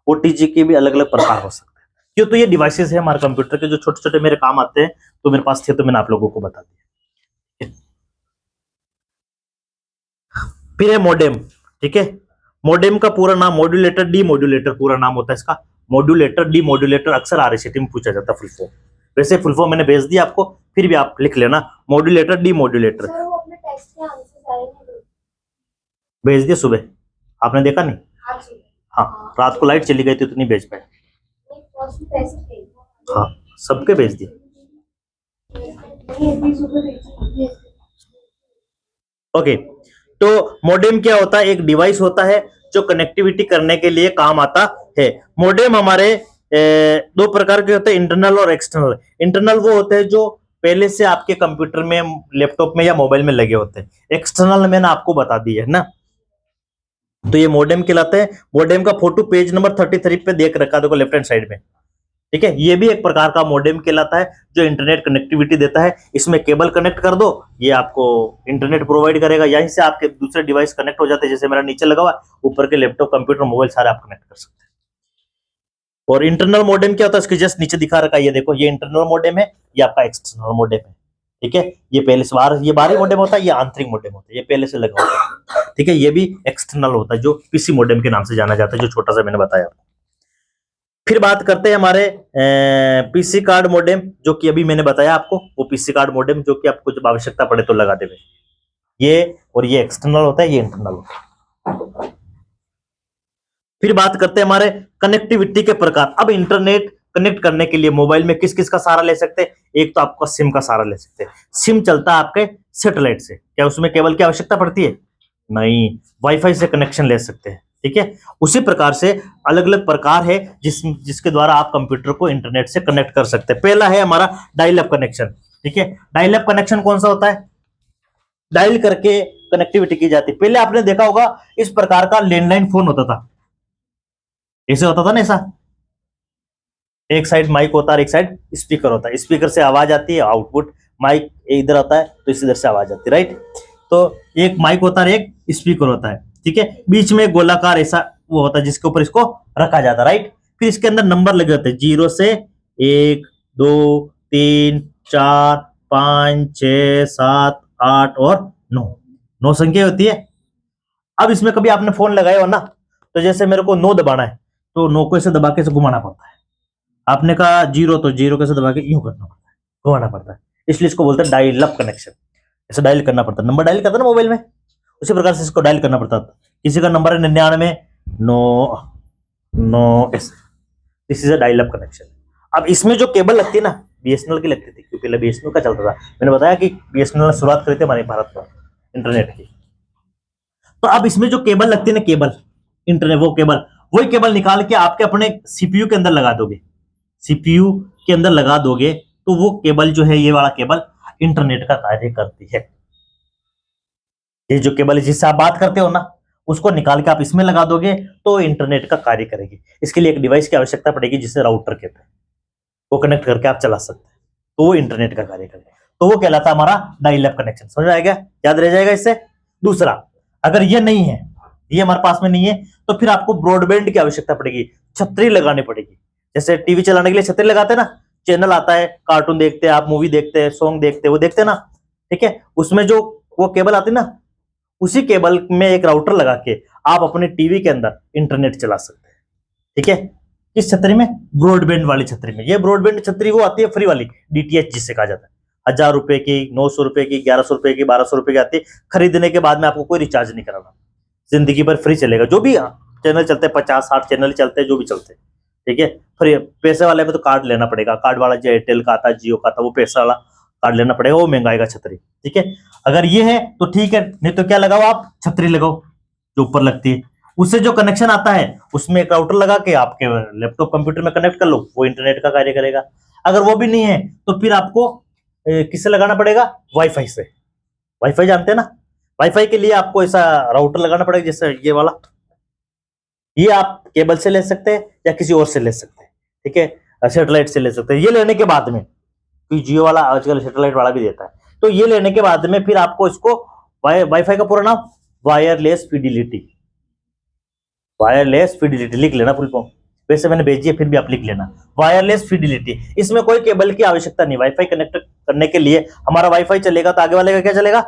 ओटीजी के भी अलग अलग प्रकार हो सकते हैं। क्यों, तो ये डिवाइसेस है हमारे कंप्यूटर के जो छोटे छोटे मेरे काम आते हैं, तो मेरे पास थे तो मैंने आप लोगों को बता दिया। फिर है मॉडेम। ठीक है, मॉडेम का पूरा नाम मॉड्यूलेटर डी मॉड्यूलेटर पूरा नाम होता है इसका, मॉड्यूलेटर डी मॉड्यूलेटर। अक्सर आरसीटी में पूछा जाता है फुल फॉर्म। वैसे फुल फॉर्म मैंने भेज दिया आपको, फिर भी आप लिख लेना, मॉड्यूलेटर डी मॉड्यूलेटर। भेज दिया सुबह, आपने देखा नहीं? हाँ जी। हाँ, रात को लाइट चली गई थी तो नहीं भेज पाए। पैसे थे। हाँ, सबके भेज दिए। ओके, तो मोडेम क्या होता है? एक डिवाइस होता है जो कनेक्टिविटी करने के लिए काम आता है। मोडेम हमारे दो प्रकार के होते हैं, इंटरनल और एक्सटर्नल। इंटरनल वो होते हैं जो पहले से आपके कंप्यूटर में, लैपटॉप में या मोबाइल में लगे होते हैं। एक्सटर्नल मैंने आपको बता दी है ना, तो ये मोडेम कहलाते हैं। मोडेम का फोटो पेज नंबर 33 पे देख रखा, देखो लेफ्ट हैंड साइड में, ठीक है। ये भी एक प्रकार का मोडेम कहलाता है जो इंटरनेट कनेक्टिविटी देता है। इसमें केबल कनेक्ट कर दो, ये आपको इंटरनेट प्रोवाइड करेगा, यहीं से आपके दूसरे डिवाइस कनेक्ट हो जाते हैं। जैसे मेरा नीचे लगा हुआ, ऊपर के लैपटॉप, कंप्यूटर, मोबाइल सारे आप कनेक्ट कर सकते हैं। और इंटरनल मोडेम क्या होता है, उसके जस्ट नीचे दिखा रखा है, ये देखो, ये इंटरनल मोडेम है, ये आपका एक्सटर्नल मोडेम है, ठीक है। ये पहले से बाहर, ये बाहरी मोडेम होता है, ये आंतरिक मोडेम होता है, ये पहले से लगा होता है, ठीक है। ये भी एक्सटर्नल होता है जो पीसी मोडेम के नाम से जाना जाता है, जो छोटा सा मैंने बताया आपको। फिर बात करते हैं हमारे पीसी कार्ड मोडेम, जो कि अभी मैंने बताया आपको, वो पीसी कार्ड मोडेम जो कि आपको जब आवश्यकता पड़े तो लगा देवे। ये और ये एक्सटर्नल होता है, ये इंटरनल होता है। फिर बात करते हैं हमारे कनेक्टिविटी के प्रकार। अब इंटरनेट कनेक्ट करने के लिए मोबाइल में किस किस का सहारा ले सकते हैं? एक तो आपका सिम का सहारा ले सकते हैं। सिम चलता है आपके सैटेलाइट से, क्या उसमें केबल की आवश्यकता पड़ती है? नहीं, वाईफाई से कनेक्शन ले सकते हैं, ठीक है। उसी प्रकार से अलग अलग प्रकार है जिसके द्वारा आप कंप्यूटर को इंटरनेट से कनेक्ट कर सकते हैं। पहला है हमारा डायल अप कनेक्शन, ठीक है। डायल अप कनेक्शन कौन सा होता है? डायल करके कनेक्टिविटी की जाती है। पहले आपने देखा होगा इस प्रकार का लैंडलाइन फोन होता था, ऐसे होता था ना, ऐसा एक साइड माइक होता है और एक साइड स्पीकर होता है। स्पीकर से आवाज आती है, आउटपुट माइक इधर आता है तो इधर से आवाज आती है, राइट। तो एक माइक होता है, एक स्पीकर होता है, ठीक है। बीच में गोलाकार ऐसा वो होता है जिसके ऊपर इसको रखा जाता है, राइट। फिर इसके अंदर नंबर लगे होते हैं, 0 से 1 2 3 4 5 6 7 8 और 9 संख्या होती है। अब इसमें कभी आपने फोन लगाया हो ना, तो जैसे मेरे को 9 दबाना है तो 9 को ऐसे दबा के घुमाना पड़ता है। आपने कहा 0 तो 0 कैसे दबा के यूं करना पड़ता है, घुमाना पड़ता है, इसलिए इसको बोलते हैं डायल अप कनेक्शन। ऐसे डायल करना पड़ता है, नंबर डायल करता है ना मोबाइल में, उसी प्रकार से इसको डायल करना पड़ता था। किसी का नंबर है 99 9 this is a dial up connection. अब इसमें जो केबल लगती है ना, बीएसएनएल की लगती थी, क्योंकि पहले बीएसएनएल का चलता था। मैंने बताया कि बीएसएनएल ने शुरुआत करी थी हमारे भारत में इंटरनेट की। तो अब इसमें जो केबल लगती है ना, केबल इंटरनेट, वो केबल, वही केबल निकाल के आपके अपने सीपीयू के अंदर लगा दोगे, सीपीयू के अंदर लगा दोगे तो वो केबल जो है, ये वाला केबल इंटरनेट का कार्य करती है। ये जो केबल है जिससे आप बात करते हो ना, उसको निकाल के आप इसमें लगा दोगे तो इंटरनेट का कार्य करेगी। इसके लिए एक डिवाइस की आवश्यकता पड़ेगी जिसे राउटर कहते हैं, वो कनेक्ट करके आप चला सकते हैं, तो वो इंटरनेट का कार्य करेगा। तो वो कहलाता है हमारा डायल अप कनेक्शन। समझ आएगा, याद रह जाएगा इससे। दूसरा, अगर ये नहीं है, ये हमारे पास में नहीं है, तो फिर आपको ब्रॉडबैंड की आवश्यकता पड़ेगी, छतरी लगानी पड़ेगी। जैसे टीवी चलाने के लिए छतरी लगाते हैं ना, चैनल आता है, कार्टून देखते हैं आप, मूवी देखते हैं, सॉन्ग देखते हैं, वो देखते हैं ना, ठीक है। उसमें जो वो केबल आती है ना, उसी केबल में एक राउटर लगा के आप अपने टीवी के अंदर इंटरनेट चला सकते हैं, ठीक है। किस छतरी में? ब्रॉडबैंड वाली छतरी में। ये ब्रॉडबैंड छतरी वो आती है फ्री वाली, डीटीएच जिसे कहा जाता है। 1000 रुपए की, 900 रुपए की, 1100 रुपए की, 1200 रुपए की आती है। खरीदने के बाद में आपको कोई रिचार्ज नहीं कराना, जिंदगी भर फ्री चलेगा। जो भी चैनल चलते हैं, 50-60 चैनल चलते हैं, जो भी चलते हैं, ठीक है। फ्री। पैसे वाले में तो कार्ड लेना पड़ेगा, कार्ड वाला जो एयरटेल का आता है, जियो का आता है, वो पैसा वाला कार्ड लेना पड़ेगा, वो महंगा आएगा छतरी, ठीक है। अगर ये है तो ठीक है, नहीं तो क्या लगाओ आप, छतरी लगाओ जो ऊपर लगती है। उससे जो कनेक्शन आता है उसमें एक राउटर लगा के आपके लैपटॉप कंप्यूटर में कनेक्ट कर लो, वो इंटरनेट का कार्य करेगा। अगर वो भी नहीं है तो फिर आपको किससे लगाना पड़ेगा? वाईफाई से। वाईफाई जानते हैं ना, वाईफाई के लिए आपको ऐसा राउटर लगाना पड़ेगा जैसे ये वाला। ये आप केबल से ले सकते हैं या किसी और से ले सकते हैं, ठीक है, सैटेलाइट से ले सकते हैं। ये लेने के बाद में, क्योंकि जियो वाला आजकल सैटेलाइट वाला भी देता है, तो ये लेने के बाद में फिर आपको इसको वाईफाई का पूरा नाम वायरलेस फिडिलिटी, वायरलेस फिडिलिटी लिख लेना फुल फॉर्म। वैसे मैंने भेजी है, फिर भी आप लिख लेना, वायरलेस फिडिलिटी। इसमें कोई केबल की आवश्यकता नहीं। वाईफाई कनेक्ट करने के लिए हमारा वाईफाई चलेगा तो आगे वाले का क्या चलेगा?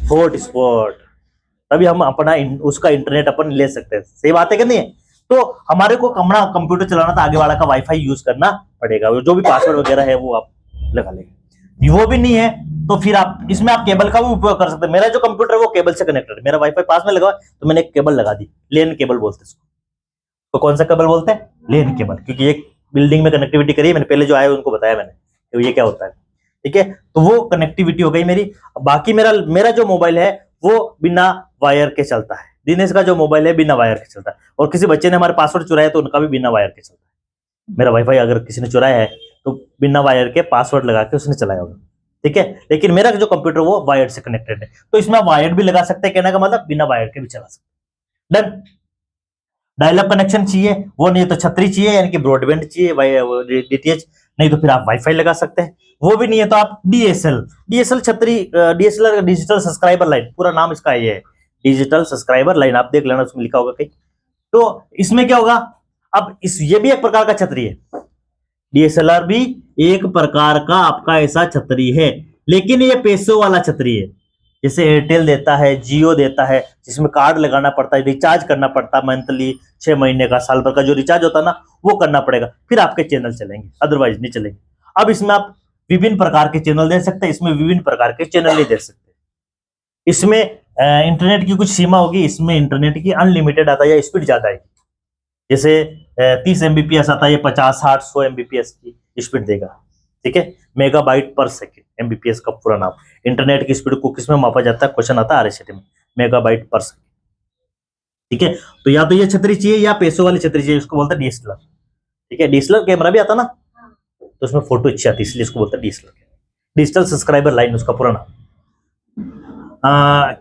हॉटस्पॉट। तभी हम अपना उसका इंटरनेट अपन ले सकते हैं। सही बात है कि नहीं है? तो हमारे को अपना कंप्यूटर चलाना तो आगे वाला का वाईफाई यूज करना पड़ेगा, जो भी पासवर्ड वगैरह है वो आप लगा लेंगे। वो भी नहीं है तो फिर आप इसमें आप केबल का भी उपयोग कर सकते हैं। मेरा जो कंप्यूटर है वो केबल से कनेक्टेड है, मेरा वाईफाई पास में लगा हुआ है, तो मैंने एक केबल लगा दी, लेन केबल बोलते हैं इसको। तो कौन सा केबल बोलते हैं? लेन केबल, क्योंकि एक बिल्डिंग में कनेक्टिविटी करी है मैंने, पहले जो आया उनको बताया मैंने तो ये क्या होता है। ठीक है, तो वो कनेक्टिविटी हो गई मेरी। बाकी मेरा मेरा जो मोबाइल है वो बिना वायर के चलता है। दिनेश का जो मोबाइल है बिना वायर के चलता है, और किसी बच्चे ने हमारे पासवर्ड चुराया तो उनका भी बिना वायर के चलता है। मेरा वाईफाई अगर किसी ने चुराया है तो बिना वायर के पासवर्ड लगा के उसने चलाया होगा। ठीक है, लेकिन मेरा जो कंप्यूटर वो वायर से कनेक्टेड है, तो इसमें आप वायर भी लगा सकते हैं, कहने का मतलब बिना वायर के भी चला सकते हैं। डन। डायल अप कनेक्शन चाहिए, वो नहीं तो छतरी चाहिए, यानी कि ब्रॉडबैंड चाहिए डीटीएच, नहीं तो फिर आप वाईफाई लगा सकते हैं। वो भी नहीं है तो आप डीएसएल छतरी, डीएसएल डिजिटल सब्सक्राइबर लाइन, पूरा नाम इसका ये है, डिजिटल सब्सक्राइबर लाइन, आप देख लेना उसमें लिखा होगा कहीं। तो इसमें क्या होगा, अब इस ये भी एक प्रकार का छतरी है, डीएसएलआर भी एक प्रकार का आपका ऐसा छतरी है, लेकिन ये पैसों वाला छतरी है। जैसे एयरटेल देता है, जियो देता है, जिसमें कार्ड लगाना पड़ता है, रिचार्ज करना पड़ता है, मंथली 6 महीने का, साल भर का जो रिचार्ज होता है ना, वो करना पड़ेगा, फिर आपके चैनल चलेंगे, अदरवाइज नहीं चलेंगे। अब इसमें आप विभिन्न प्रकार के चैनल दे सकते हैं, इसमें विभिन्न प्रकार के चैनल नहीं दे सकते। इसमें इंटरनेट की कुछ सीमा होगी, इसमें इंटरनेट की अनलिमिटेड आता है या स्पीड ज्यादा है। जैसे 30 एमबीपीएस आता है, ये 50, 60, 100 एमबीपीएस की स्पीड देगा। ठीक है, मेगाबाइट पर सेकेंड, एमबीपीएस का पूरा नाम। इंटरनेट की स्पीड को किस में मापा जाता है, क्वेश्चन आता है आरएसटी में, मेगाबाइट पर सेकेंड। ठीक है, तो या तो ये छतरी चाहिए या पैसों वाली छतरी चाहिए, उसको बोलते हैं डीएसएलआर। ठीक है, डीएसएलआर कैमरा भी आता ना, तो उसमें फोटो अच्छी आती है, इसलिए इसको बोलते हैं डीएसएलआर, डिजिटल सब्सक्राइबर लाइन उसका पूरा नाम।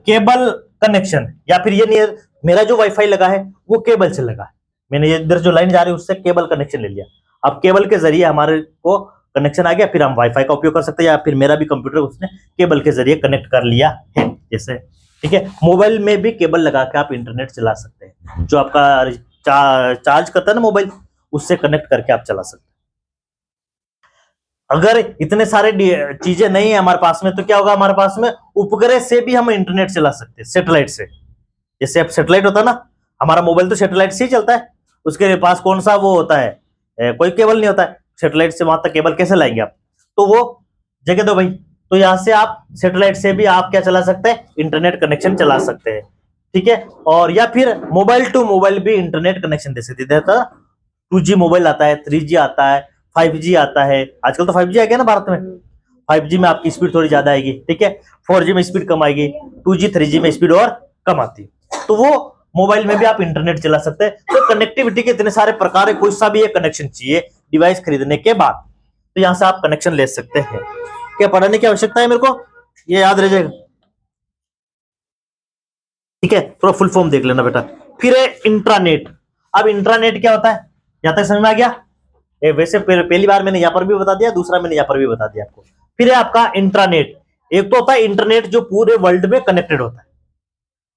केबल कनेक्शन, या फिर ये नहीं, मेरा जो वाईफाई लगा है वो केबल से लगा है, मैंने ये इधर जो लाइन जा रही है उससे केबल कनेक्शन ले लिया। अब केबल के जरिए हमारे को कनेक्शन आ गया, फिर हम वाईफाई का उपयोग कर सकते हैं, या फिर मेरा भी कंप्यूटर उसने केबल के जरिए कनेक्ट कर लिया है जैसे। ठीक है, मोबाइल में भी केबल लगा के आप इंटरनेट चला सकते हैं, जो आपका चार्ज करता है ना मोबाइल, उससे कनेक्ट करके आप चला सकते हैं। अगर इतने सारे चीजें नहीं है हमारे पास में, तो क्या होगा, हमारे पास में उपग्रह से भी हम इंटरनेट चला सकते हैं, सैटेलाइट से। जैसे अब सैटेलाइट होता है ना, हमारा मोबाइल तो सैटेलाइट से ही चलता है, उसके पास कौन सा वो होता है, कोई केबल नहीं होता है, सैटेलाइट से वहां तक केबल कैसे लाएंगे आप, तो वो जगह दो भाई। तो यहां से आप सैटेलाइट से भी आप क्या चला सकते हैं, इंटरनेट कनेक्शन चला सकते हैं। ठीक है, और या फिर मोबाइल टू मोबाइल भी इंटरनेट कनेक्शन दे सकते हैं। 2G मोबाइल आता है, 3G आता है, 5G आता है, आजकल तो 5G आ गया ना भारत में। 5G में आपकी स्पीड थोड़ी ज्यादा आएगी, ठीक है, 4G में स्पीड कम आएगी, 2G 3G में स्पीड और कम आती है। तो वो मोबाइल में भी आप इंटरनेट चला सकते हैं। तो कनेक्टिविटी के इतने सारे प्रकार है, कोई सा भी एक कनेक्शन चाहिए डिवाइस खरीदने के बाद, तो यहां से आप कनेक्शन ले सकते हैं। क्या पढ़ाने की आवश्यकता है मेरे को, ये याद रह जाएगा। ठीक है, थोड़ा फुल फॉर्म देख लेना बेटा। फिर है इंट्रानेट। अब इंट्रानेट क्या होता है, यहां तक समझ में आ गया। वैसे पहली बार मैंने यहां पर भी बता दिया, दूसरा मैंने यहां पर भी बता दिया आपको। फिर है आपका इंट्रानेट। एक तो होता है इंटरनेट जो पूरे वर्ल्ड में कनेक्टेड होता है,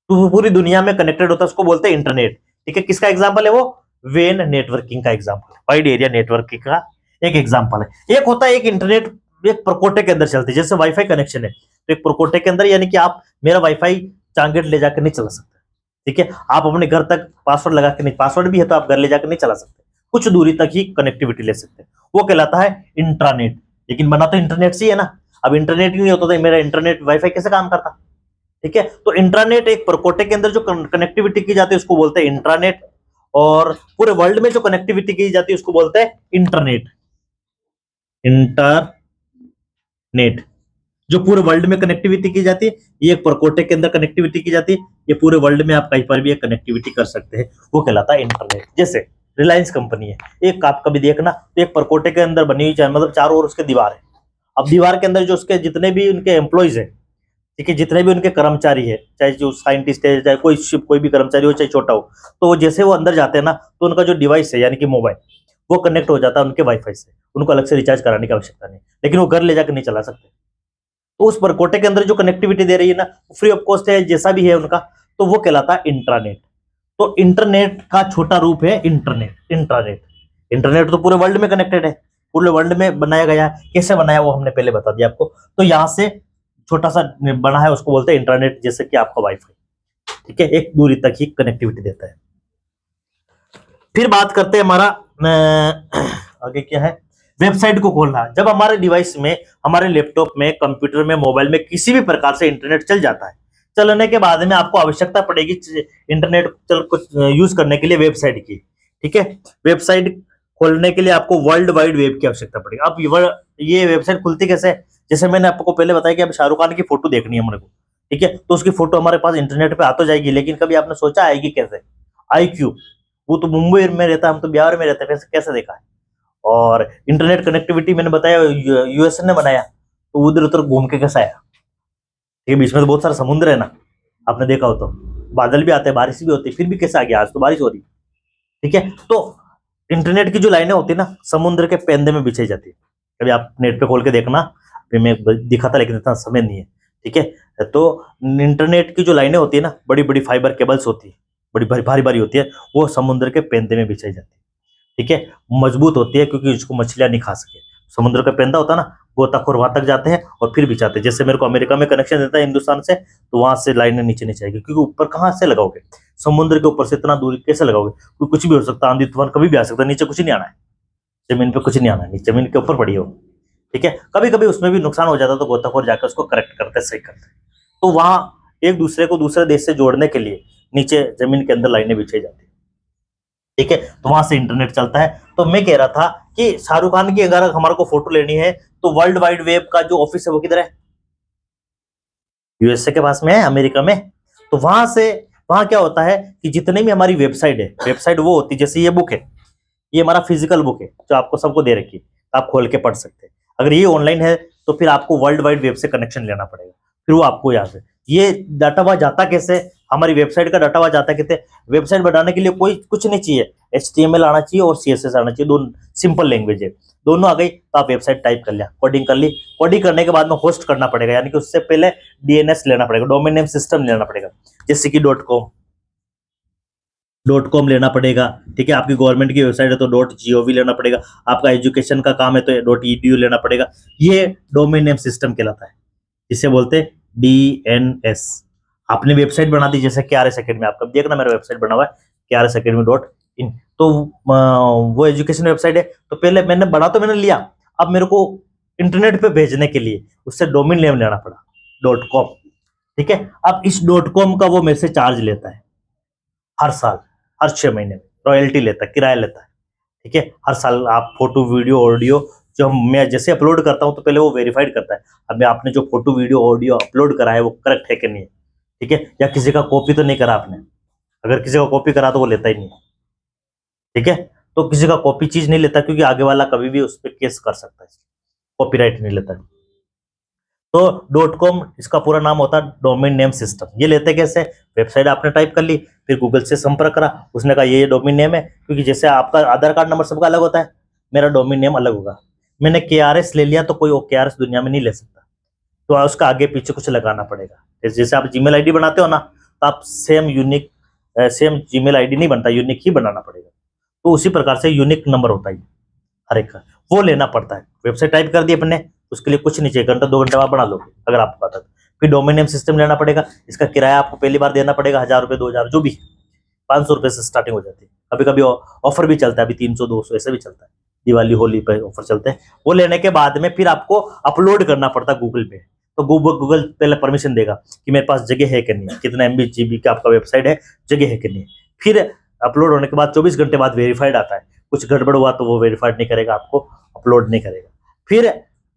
तो पूरी दुनिया में कनेक्टेड होता है, उसको बोलते हैं इंटरनेट। ठीक है, किसका एग्जांपल है वो, वेन नेटवर्किंग का एग्जांपल, वाइड एरिया नेटवर्किंग का एक एग्जांपल है। एक होता है एक इंटरनेट एक प्रकोटे के अंदर चलती है, जैसे वाईफाई कनेक्शन है, तो एक प्रकोटे के अंदर, यानी कि आप मेरा वाईफाई चांगेट ले जाकर नहीं चला सकते। ठीक है, आप अपने घर तक पासवर्ड लगा के नहीं, पासवर्ड भी है तो आप घर ले जाकर नहीं चला सकते, कुछ दूरी तक ही कनेक्टिविटी ले सकते हैं, वो कहलाता है इंट्रानेट। लेकिन बना तो इंटरनेट से ही है ना, अब इंटरनेट ही नहीं होता तो मेरा इंटरनेट वाईफाई कैसे काम करता। ठीक है, तो इंट्रानेट एक प्रकोटे के अंदर जो कनेक्टिविटी की जाती है उसको बोलते हैं इंट्रानेट, और पूरे वर्ल्ड में जो कनेक्टिविटी की जाती है उसको बोलते हैं इंटरनेट। इंटरनेट जो पूरे वर्ल्ड में कनेक्टिविटी की जाती है, ये एक प्रकोटे के अंदर कनेक्टिविटी की जाती है, ये पूरे वर्ल्ड में आप कहीं पर भी कनेक्टिविटी कर सकते हैं, वो कहलाता है इंटरनेट। जैसे रिलायंस कंपनी है, एक आप कभी देखना तो एक प्रकोटे के अंदर बनी हुई, मतलब चारों ओर उसके दीवार है। अब दीवार के अंदर जो उसके जितने भी उनके एम्प्लॉइज है, ठीक है, जितने भी उनके कर्मचारी है, चाहे जो साइंटिस्ट है, चाहे कोई भी कर्मचारी हो, चाहे छोटा हो, तो जैसे वो अंदर जाते हैं ना, तो उनका जो डिवाइस है यानी कि मोबाइल, वो कनेक्ट हो जाता है उनके वाईफाई से, उनको अलग से रिचार्ज कराने की आवश्यकता नहीं, लेकिन वो घर ले जाकर नहीं चला सकते। तो उस परकोटे के अंदर जो कनेक्टिविटी दे रही है ना, फ्री ऑफ कॉस्ट है, जैसा भी है उनका, तो वो कहलाता है इंट्रानेट। तो इंटरनेट का छोटा रूप है इंटरनेट, इंट्रानेट। इंटरनेट तो पूरे वर्ल्ड में कनेक्टेड है, पूरे वर्ल्ड में बनाया गया है, कैसे बनाया वो हमने पहले बता दिया आपको। तो यहां से छोटा सा बना है, उसको बोलते हैं इंटरनेट, जैसे कि आपका वाईफाई। ठीक है, एक दूरी तक ही कनेक्टिविटी देता है। फिर बात करते हैं हमारा आगे क्या है, वेबसाइट को खोलना। जब हमारे डिवाइस में, हमारे लैपटॉप में, कंप्यूटर में, मोबाइल में किसी भी प्रकार से इंटरनेट चल जाता है, चलने के बाद में आपको आवश्यकता पड़ेगी इंटरनेट कुछ यूज करने के लिए वेबसाइट की। ठीक है, वेबसाइट खोलने के लिए आपको वर्ल्ड वाइड वेब की आवश्यकता पड़ेगी। अब ये वेबसाइट खुलती कैसे है? जैसे मैंने आपको पहले बताया कि अब शाहरुख खान की फोटो देखनी है मेरे को, ठीक है, तो उसकी फोटो हमारे पास इंटरनेट पे आ तो जाएगी, लेकिन कभी आपने सोचा आएगी कैसे? आई क्यों? वो तो मुंबई में रहता है, हम तो बिहार में रहते हैं, कैसे कैसे देखा है? और इंटरनेट कनेक्टिविटी मैंने बताया यूएसए ने बनाया, तो उधर उधर घूम के कैसा आया? ये बीच में तो बहुत सारा समुद्र है ना, आपने देखा हो तो, बादल भी आते हैं, बारिश भी होती है, फिर भी कैसे आ गया? आज तो बारिश हो रही, ठीक है। तो इंटरनेट की जो लाइनें होती है ना, समुद्र के पेंदे में बिछाई जाती है। कभी आप नेट पे खोल के देखना, अभी मैं दिखाता लेकिन इतना समय नहीं है, ठीक है। तो इंटरनेट की जो लाइनें होती है ना, बड़ी बड़ी फाइबर केबल्स होती है, बड़ी भारी भारी भारी होती है, वो समुद्र के पेंदे में बिछाई जाती है, ठीक है। मजबूत होती है क्योंकि उसको मछलियां नहीं खा सके। समुद्र का पेंदा होता है ना, गोताखोर वहां तक जाते हैं और फिर बिछाते हैं। जैसे मेरे को अमेरिका में कनेक्शन देता है हिंदुस्तान से, तो वहां से लाइनें नीचे नीचे आएगी, क्योंकि ऊपर कहाँ से लगाओगे? समुद्र के ऊपर से इतना दूरी कैसे लगाओगे? क्योंकि कुछ भी हो सकता है, आंधी तूफान कभी भी आ सकता है, नीचे कुछ नहीं आना है, जमीन पे कुछ नहीं आना है, जमीन के ऊपर पड़ी हो, ठीक है। कभी कभी उसमें भी नुकसान हो जाता है, तो गोताखोर जाकर उसको करेक्ट करते हैं, सही करते हैं। तो वहां एक दूसरे को दूसरे देश से जोड़ने के लिए नीचे जमीन के अंदर लाइनें बिछाई जाती है, ठीक है। तो वहां से इंटरनेट चलता है। तो मैं कह रहा था कि शाहरुख खान की अगर हमारे को फोटो लेनी है, तो वर्ल्ड वाइड वेब का जो ऑफिस है वो किधर है? यूएसए के पास में है, अमेरिका में। तो वहां क्या होता है कि जितने भी हमारी वेबसाइट है, वेबसाइट वो होती है, जैसे ये बुक है, ये हमारा फिजिकल बुक है जो आपको सबको दे रखी है, आप खोल के पढ़ सकते हैं। अगर ये ऑनलाइन है तो फिर आपको वर्ल्ड वाइड वेब से कनेक्शन लेना पड़ेगा, फिर वो आपको यहाँ से ये डाटा वहां जाता कैसे? हमारी वेबसाइट का डाटा वहां जाता कैसे? वेबसाइट बनाने के लिए कोई कुछ नहीं चाहिए, एचटीएमएल आना चाहिए और सीएसएस आना चाहिए, दोनों सिंपल लैंग्वेज है। दोनों आ गई तो आप वेबसाइट टाइप कर लिया, कोडिंग कर ली। कोडिंग करने के बाद में होस्ट करना पड़ेगा, यानी कि उससे पहले डीएनएस लेना पड़ेगा, डोमेन नेम सिस्टम लेना पड़ेगा, जैसे कि .com लेना पड़ेगा, ठीक है। आपकी गवर्नमेंट की वेबसाइट है तो .gov लेना पड़ेगा, आपका एजुकेशन का काम है तो .edu लेना पड़ेगा। ये डोमेन नेम सिस्टम कहलाता है, इसे बोलते हैं डीएनएस। आपने वेबसाइट बना दी, जैसे KRS अकेडमी, आपका देखना मेरा वेबसाइट बना हुआ है KRSacademy.in, तो वो एजुकेशन वेबसाइट है। तो पहले मैंने लिया, अब मेरे को इंटरनेट पे भेजने के लिए उससे डोमेन नेम लेना पड़ा .com, ठीक है। अब इस .com का वो मेरे से चार्ज लेता है हर साल, हर 6 महीने में रॉयल्टी लेता है, किराया लेता है, ठीक है। हर साल आप फोटो वीडियो ऑडियो जो मैं जैसे अपलोड करता हूं, तो पहले वो वेरीफाइड करता है, अब मैं आपने जो फोटो वीडियो ऑडियो अपलोड करा है वो करेक्ट है कि नहीं है, ठीक है, या किसी का कॉपी तो नहीं करा आपने। अगर किसी का कॉपी करा तो वो लेता ही नहीं, ठीक है। तो किसी का कॉपी चीज नहीं लेता, क्योंकि आगे वाला कभी भी उस पर केस कर सकता है, कॉपीराइट नहीं लेता है। तो .com इसका पूरा नाम होता है डोमेन नेम सिस्टम। ये लेते कैसे? वेबसाइट आपने टाइप कर ली, फिर गूगल से संपर्क करा, उसने कहा ये डोमेन नेम है, क्योंकि जैसे आपका आधार कार्ड नंबर सबका अलग होता है, मेरा डोमेन नेम अलग होगा। मैंने KRS ले लिया तो कोई KRS दुनिया में नहीं ले सकता, तो उसका आगे पीछे कुछ लगाना पड़ेगा। जैसे आप जीमेल आईडी बनाते हो ना, तो आप सेम जीमेल आईडी नहीं बनता, यूनिक ही बनाना पड़ेगा। तो उसी प्रकार से यूनिक नंबर होता है हर एक का, वो लेना पड़ता है। वेबसाइट टाइप कर दी अपने, उसके लिए कुछ नहीं चाहिए, घंटा 2 घंटे बाद बना लोगे अगर आपको आता है। फिर डोमेन नेम सिस्टम लेना पड़ेगा, इसका किराया आपको पहली बार देना पड़ेगा, 1000 रुपये 2000 जो भी, 500 रुपये से स्टार्टिंग हो जाती है। कभी कभी ऑफर भी चलता है, अभी 300 200 ऐसे भी चलता है, दिवाली होली पे ऑफर चलते हैं। वो लेने के बाद में फिर आपको अपलोड करना पड़ता है गूगल पे। तो गूगल पहले परमिशन देगा कि मेरे पास जगह है कि नहीं, कितना MB GB का आपका वेबसाइट है, जगह है कि नहीं। फिर अपलोड होने के बाद 24 घंटे बाद वेरीफाइड आता है, कुछ गड़बड़ हुआ तो वो वेरीफाइड नहीं करेगा, आपको अपलोड नहीं करेगा।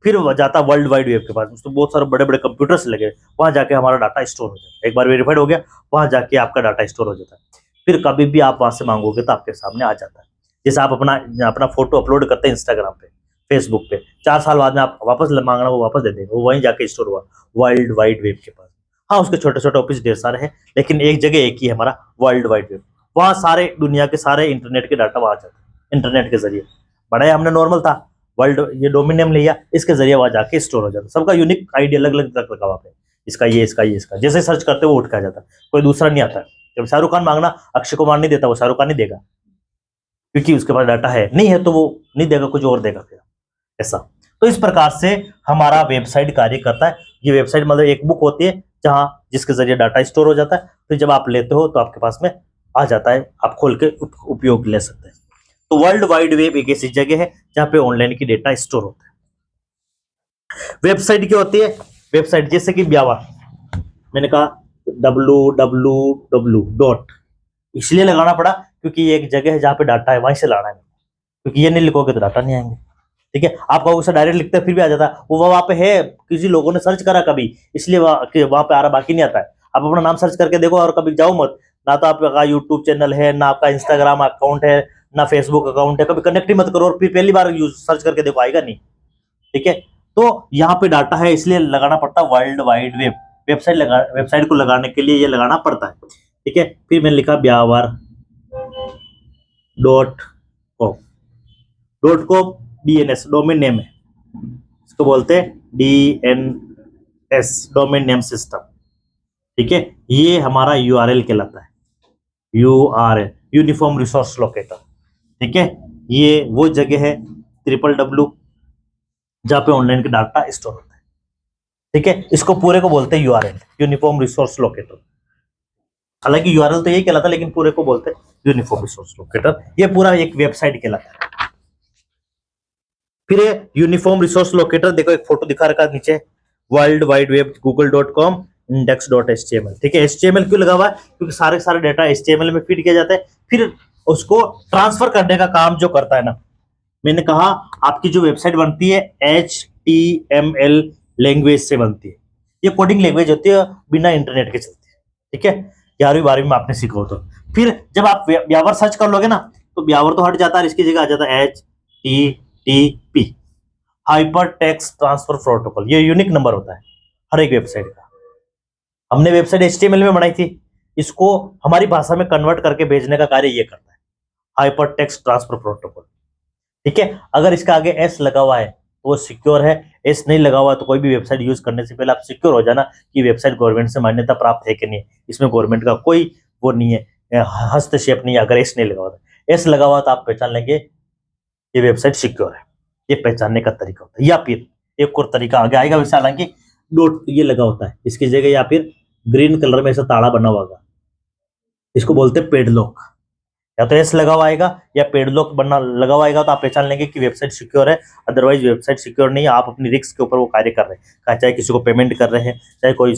फिर वो जाता वर्ल्ड वाइड वेब के पास, उसमें बहुत सारे बड़े बड़े कंप्यूटर्स लगे, वहां जाके हमारा डाटा स्टोर हो जाता है। एक बार वेरीफाइड हो गया, वहां जाके आपका डाटा स्टोर हो जाता है। फिर कभी भी आप वहां से मांगोगे तो आपके सामने आ जाता है। जैसे आप अपना फोटो अपलोड करते हैं इंस्टाग्राम पे, फेसबुक पे, 4 साल बाद में आप वापस मांगना, वो वापस दे देंगे, वो वहीं जाके स्टोर हुआ वर्ल्ड वाइड वेब के पास। हाँ, उसके छोटे छोटे ऑफिस ढेर सारे हैं, लेकिन एक जगह एक ही है, हमारा वर्ल्ड वाइड वेब। वहां सारे दुनिया के सारे इंटरनेट के डाटा वहां जाते हैं, इंटरनेट के जरिए। बड़ा हमने नॉर्मल था, वर्ल्ड ये डोमेन नेम लिया, इसके जरिए वहां जाके स्टोर हो जाता है। सबका यूनिक आईडी अलग अलग रख रखा वहां पे, इसका ये, इसका ये, इसका, जैसे सर्च करते वो उठ के आ जाता है, कोई दूसरा नहीं आता। जब शाहरुख खान मांगना, अक्षय कुमार नहीं देता, वो शाहरुख खान नहीं देगा, क्योंकि उसके पास डाटा है, नहीं है तो वो नहीं देगा, कुछ और देगा फिर, ऐसा। तो इस प्रकार से हमारा वेबसाइट कार्य करता है। ये वेबसाइट मतलब एक बुक होती है जहां जिसके जरिए डाटा स्टोर हो जाता है, फिर जब आप लेते हो तो आपके पास में आ जाता है, आप खोल के उपयोग ले सकते हैं। तो वर्ल्ड वाइड वेब एक ऐसी जगह है जहां पे ऑनलाइन की डेटा स्टोर होता है। वेबसाइट क्या होती है? वेबसाइट जैसे कि ब्यावर, मैंने कहा www डॉट, इसलिए लगाना पड़ा क्योंकि ये एक जगह है जहां पे डाटा है, वहीं से लाना है, क्योंकि ये नहीं लिखोगे तो डाटा नहीं आएंगे। ठीक है, आप कहोगे सर डायरेक्ट लिखते फिर भी आ जाता, वो वहां पे है, किसी लोगों ने सर्च करा कभी, इसलिए वहां पे आ रहा, बाकी नहीं आता है। आप अपना नाम सर्च करके देखो और कभी जाओ मत, ना तो आपका यूट्यूब चैनल है, ना आपका इंस्टाग्राम अकाउंट है, ना फेसबुक अकाउंट है, कभी कनेक्ट ही मत करो और फिर पहली बार यूज सर्च करके देखो, आएगा नहीं। ठीक है, तो यहाँ पे डाटा है इसलिए लगाना पड़ता है वर्ल्ड वाइड वेब। वेबसाइट को लगाने के लिए ये लगाना पड़ता है। ठीक है, फिर मैंने लिखा Beawar dot com. Dot com DNS domain name है, इसको बोलते हैं डीएनएस डोमेन नेम सिस्टम। ठीक है, ये हमारा यूआरएल कहलाता है, यूआरएल यूनिफॉर्म रिसोर्स लोकेटर। ठीक है, ये वो जगह है www जहां पे ऑनलाइन का डाटा स्टोर होता है। ठीक है, इसको पूरे को बोलते हैं यूआरएल, यूनिफॉर्म रिसोर्स लोकेटर। हालांकि यूआरएल तो यही कहलाता है, लेकिन पूरे को बोलते हैं यूनिफॉर्म रिसोर्स लोकेटर। ये पूरा एक वेबसाइट कहलाता है। फिर यूनिफॉर्म रिसोर्स लोकेटर, देखो एक फोटो दिखा रखा नीचे, world wide web google.com index.html। ठीक है, HTML क्यों लगा हुआ है? क्योंकि सारे सारे डेटा HTML में फीड किया जाता है, फिर उसको ट्रांसफर करने का काम जो करता है ना, मैंने कहा आपकी जो वेबसाइट बनती है HTML लैंग्वेज से बनती है। ये कोडिंग लैंग्वेज होती है, बिना इंटरनेट के चलती है। ठीक है, 11वीं 12वीं में आपने सीखा हो तो। फिर जब आप ब्यावर सर्च कर लोगे ना, तो ब्यावर तो हट जाता है, इसकी जगह आ जाता है HTTP, hyper text transfer protocol. ये यूनिक नंबर होता है हर एक वेबसाइट का। हमने वेबसाइट HTML में बनाई थी, इसको हमारी भाषा में कन्वर्ट करके भेजने का कार्य ये करता है, हाइपर टेक्स्ट ट्रांसफर प्रोटोकॉल। ठीक है, अगर इसका आगे एस लगा हुआ है तो वो सिक्योर है, एस नहीं लगा हुआ है तो कोई भी वेबसाइट यूज करने से पहले आप सिक्योर हो जाना कि वेबसाइट गवर्नमेंट से मान्यता प्राप्त है कि नहीं, इसमें गवर्नमेंट का कोई वो नहीं है, हस्तक्षेप नहीं है। अगर एस नहीं लगा हुआ, एस लगा हुआ तो आप पहचान लेंगे ये वेबसाइट सिक्योर है। ये पहचानने का तरीका होता है। या फिर एक और तरीका आगे आएगा वैसे, हालांकि डॉट ये लगा होता है इसकी जगह, या फिर ग्रीन कलर में ऐसा ताड़ा बना हुआ होगा, इसको बोलते हैं पेडलॉक। या तो एस लगा हुआ आएगा या पेडलॉक बनना लगा हुआ आएगा, तो आप पहचान लेंगे कि वेबसाइट सिक्योर है। अदरवाइज वेबसाइट सिक्योर नहीं है, आप अपनी रिस्क के ऊपर वो कार्य कर रहे हैं, चाहे किसी को पेमेंट कर रहे हैं, चाहे कोई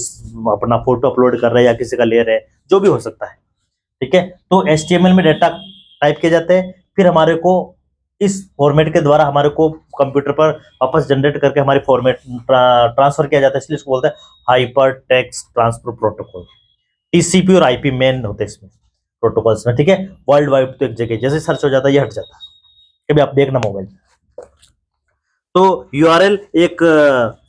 अपना फोटो अपलोड कर रहे हैं या किसी का ले रहे हैं, जो भी हो सकता है। ठीक है, तो HTML में डाटा टाइप किए जाते हैं, फिर हमारे को इस फॉर्मेट के द्वारा हमारे को कंप्यूटर पर वापस जनरेट करके हमारे फॉर्मेट ट्रांसफर किया जाता है, इसलिए इसको बोलते हैं hyper text transfer protocol. TCP और IP मेन होते हैं इसमें प्रोटोकॉल्स में। ठीक है, वर्ल्ड वाइड तो एक जगह जैसे सर्च हो जाता है ये हट जाता है, कभी आप देखना मोबाइल। तो यूआरएल एक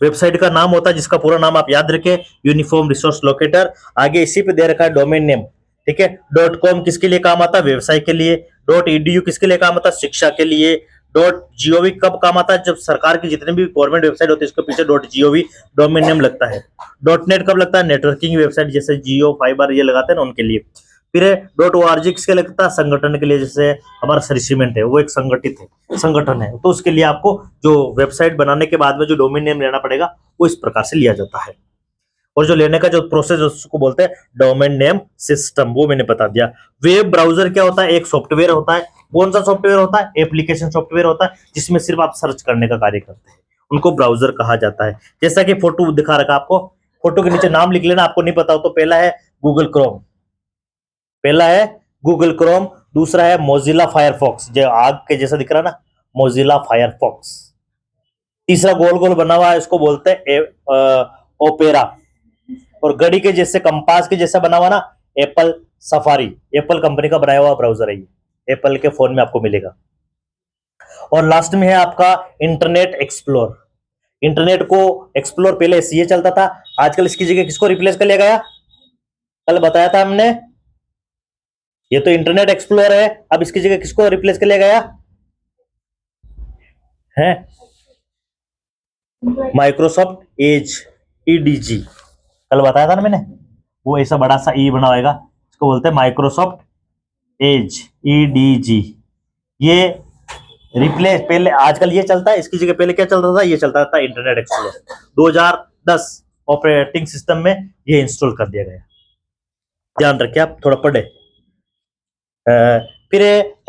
वेबसाइट का नाम होता है जिसका पूरा नाम आप याद रखें, यूनिफॉर्म रिसोर्स लोकेटर। आगे इसी पे दे रखा है डोमेन नेम। ठीक है, .com किसके लिए काम आता है? व्यवसाय के लिए। .edu किसके लिए काम आता है? शिक्षा के लिए। .gov कब काम आता है? जब सरकार की जितनी भी गवर्नमेंट वेबसाइट होती है इसके पीछे .gov डोमेन नेम लगता है। .net कब लगता है? नेटवर्किंग वेबसाइट जैसे जियो फाइबर ये लगाते हैं ना उनके लिए। फिर .org किसके लिए लगता है? संगठन के लिए, जैसे हमारा सरिसीमेंट है वो एक संगठित है, संगठन है, तो उसके लिए आपको जो वेबसाइट बनाने के बाद में जो डोमेन नेम लेना पड़ेगा वो इस प्रकार से लिया जाता है। और जो लेने का जो प्रोसेस उसको बोलते हैं डोमेन नेम सिस्टम, वो मैंने बता दिया। वेब ब्राउजर क्या होता है? एक सॉफ्टवेयर होता है। कौन सा सॉफ्टवेयर होता है? एप्लीकेशन सॉफ्टवेयर होता है, जिसमें सिर्फ आप सर्च करने का कार्य करते हैं, उनको ब्राउजर कहा जाता है। जैसा कि फोटो दिखा रखा आपको, फोटो के नीचे नाम लिख लेना, आपको नहीं पता हो तो। पहला है गूगल क्रोम, पहला है गूगल क्रोम, दूसरा है मोजिला फायरफॉक्स, जो आग के जैसा दिख रहा ना, मोजिला फायरफॉक्स। तीसरा गोल गोल बना हुआ है, इसको बोलते हैं ओपेरा। और घड़ी के जैसे, कंपास के जैसा बना हुआ ना, एप्पल सफारी, एप्पल कंपनी का बनाया हुआ ब्राउजर है ये, एप्पल के फोन में आपको मिलेगा। और लास्ट में है आपका इंटरनेट एक्सप्लोर। इंटरनेट को एक्सप्लोर पहले ये चलता था, आजकल इसकी जगह किसको रिप्लेस कर लिया गया? कल बताया था हमने, ये तो इंटरनेट एक्सप्लोर है, अब इसकी जगह किसको रिप्लेस कर लिया गया है? Microsoft Edge, EDG। कल बताया था ना मैंने, वो ऐसा बड़ा सा ई बना होगा, इसको बोलते हैं माइक्रोसॉफ्ट एज, EDG। ये रिप्लेस, पहले आजकल ये चलता है, इसकी जगह पहले क्या चलता था? ये चलता था इंटरनेट एक्सप्लोर। 2010 ऑपरेटिंग सिस्टम में ये इंस्टॉल कर दिया गया। ध्यान रखिए, आप थोड़ा पढ़े। फिर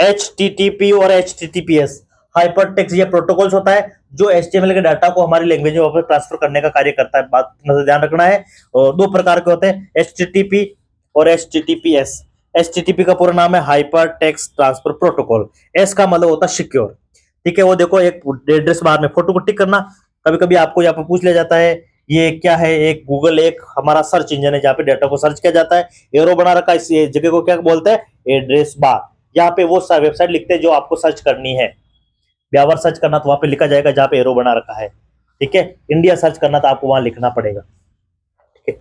HTTP और HTTPS हाइपर टेक्स्ट, ये प्रोटोकॉल्स होता है जो HTML के डाटा को हमारी लैंग्वेज में वापस ट्रांसफर करने का कार्य करता है। बात ध्यान रखना है। और दो प्रकार के होते हैं, HTTP और HTTPS। HTTP का पूरा नाम है hyper text transfer protocol. S का मतलब होता है सिक्योर। ठीक है, वो देखो एक एड्रेस बार में फोटो को टिक करना। कभी कभी आपको यहाँ पर पूछ लिया जाता है ये क्या है, एक गूगल एक हमारा सर्च इंजन है जहाँ पे डाटा को सर्च किया जाता है। एरो बना रखा है, इस जगह को क्या बोलते हैं, एड्रेस बार। यहाँ पे वो वेबसाइट लिखते हैं जो आपको सर्च करनी है। ब्यावर सर्च करना तो वहां पे लिखा जाएगा जहाँ पे एरो बना रखा है। ठीक है, इंडिया सर्च करना तो आपको वहां लिखना पड़ेगा। ठीक है,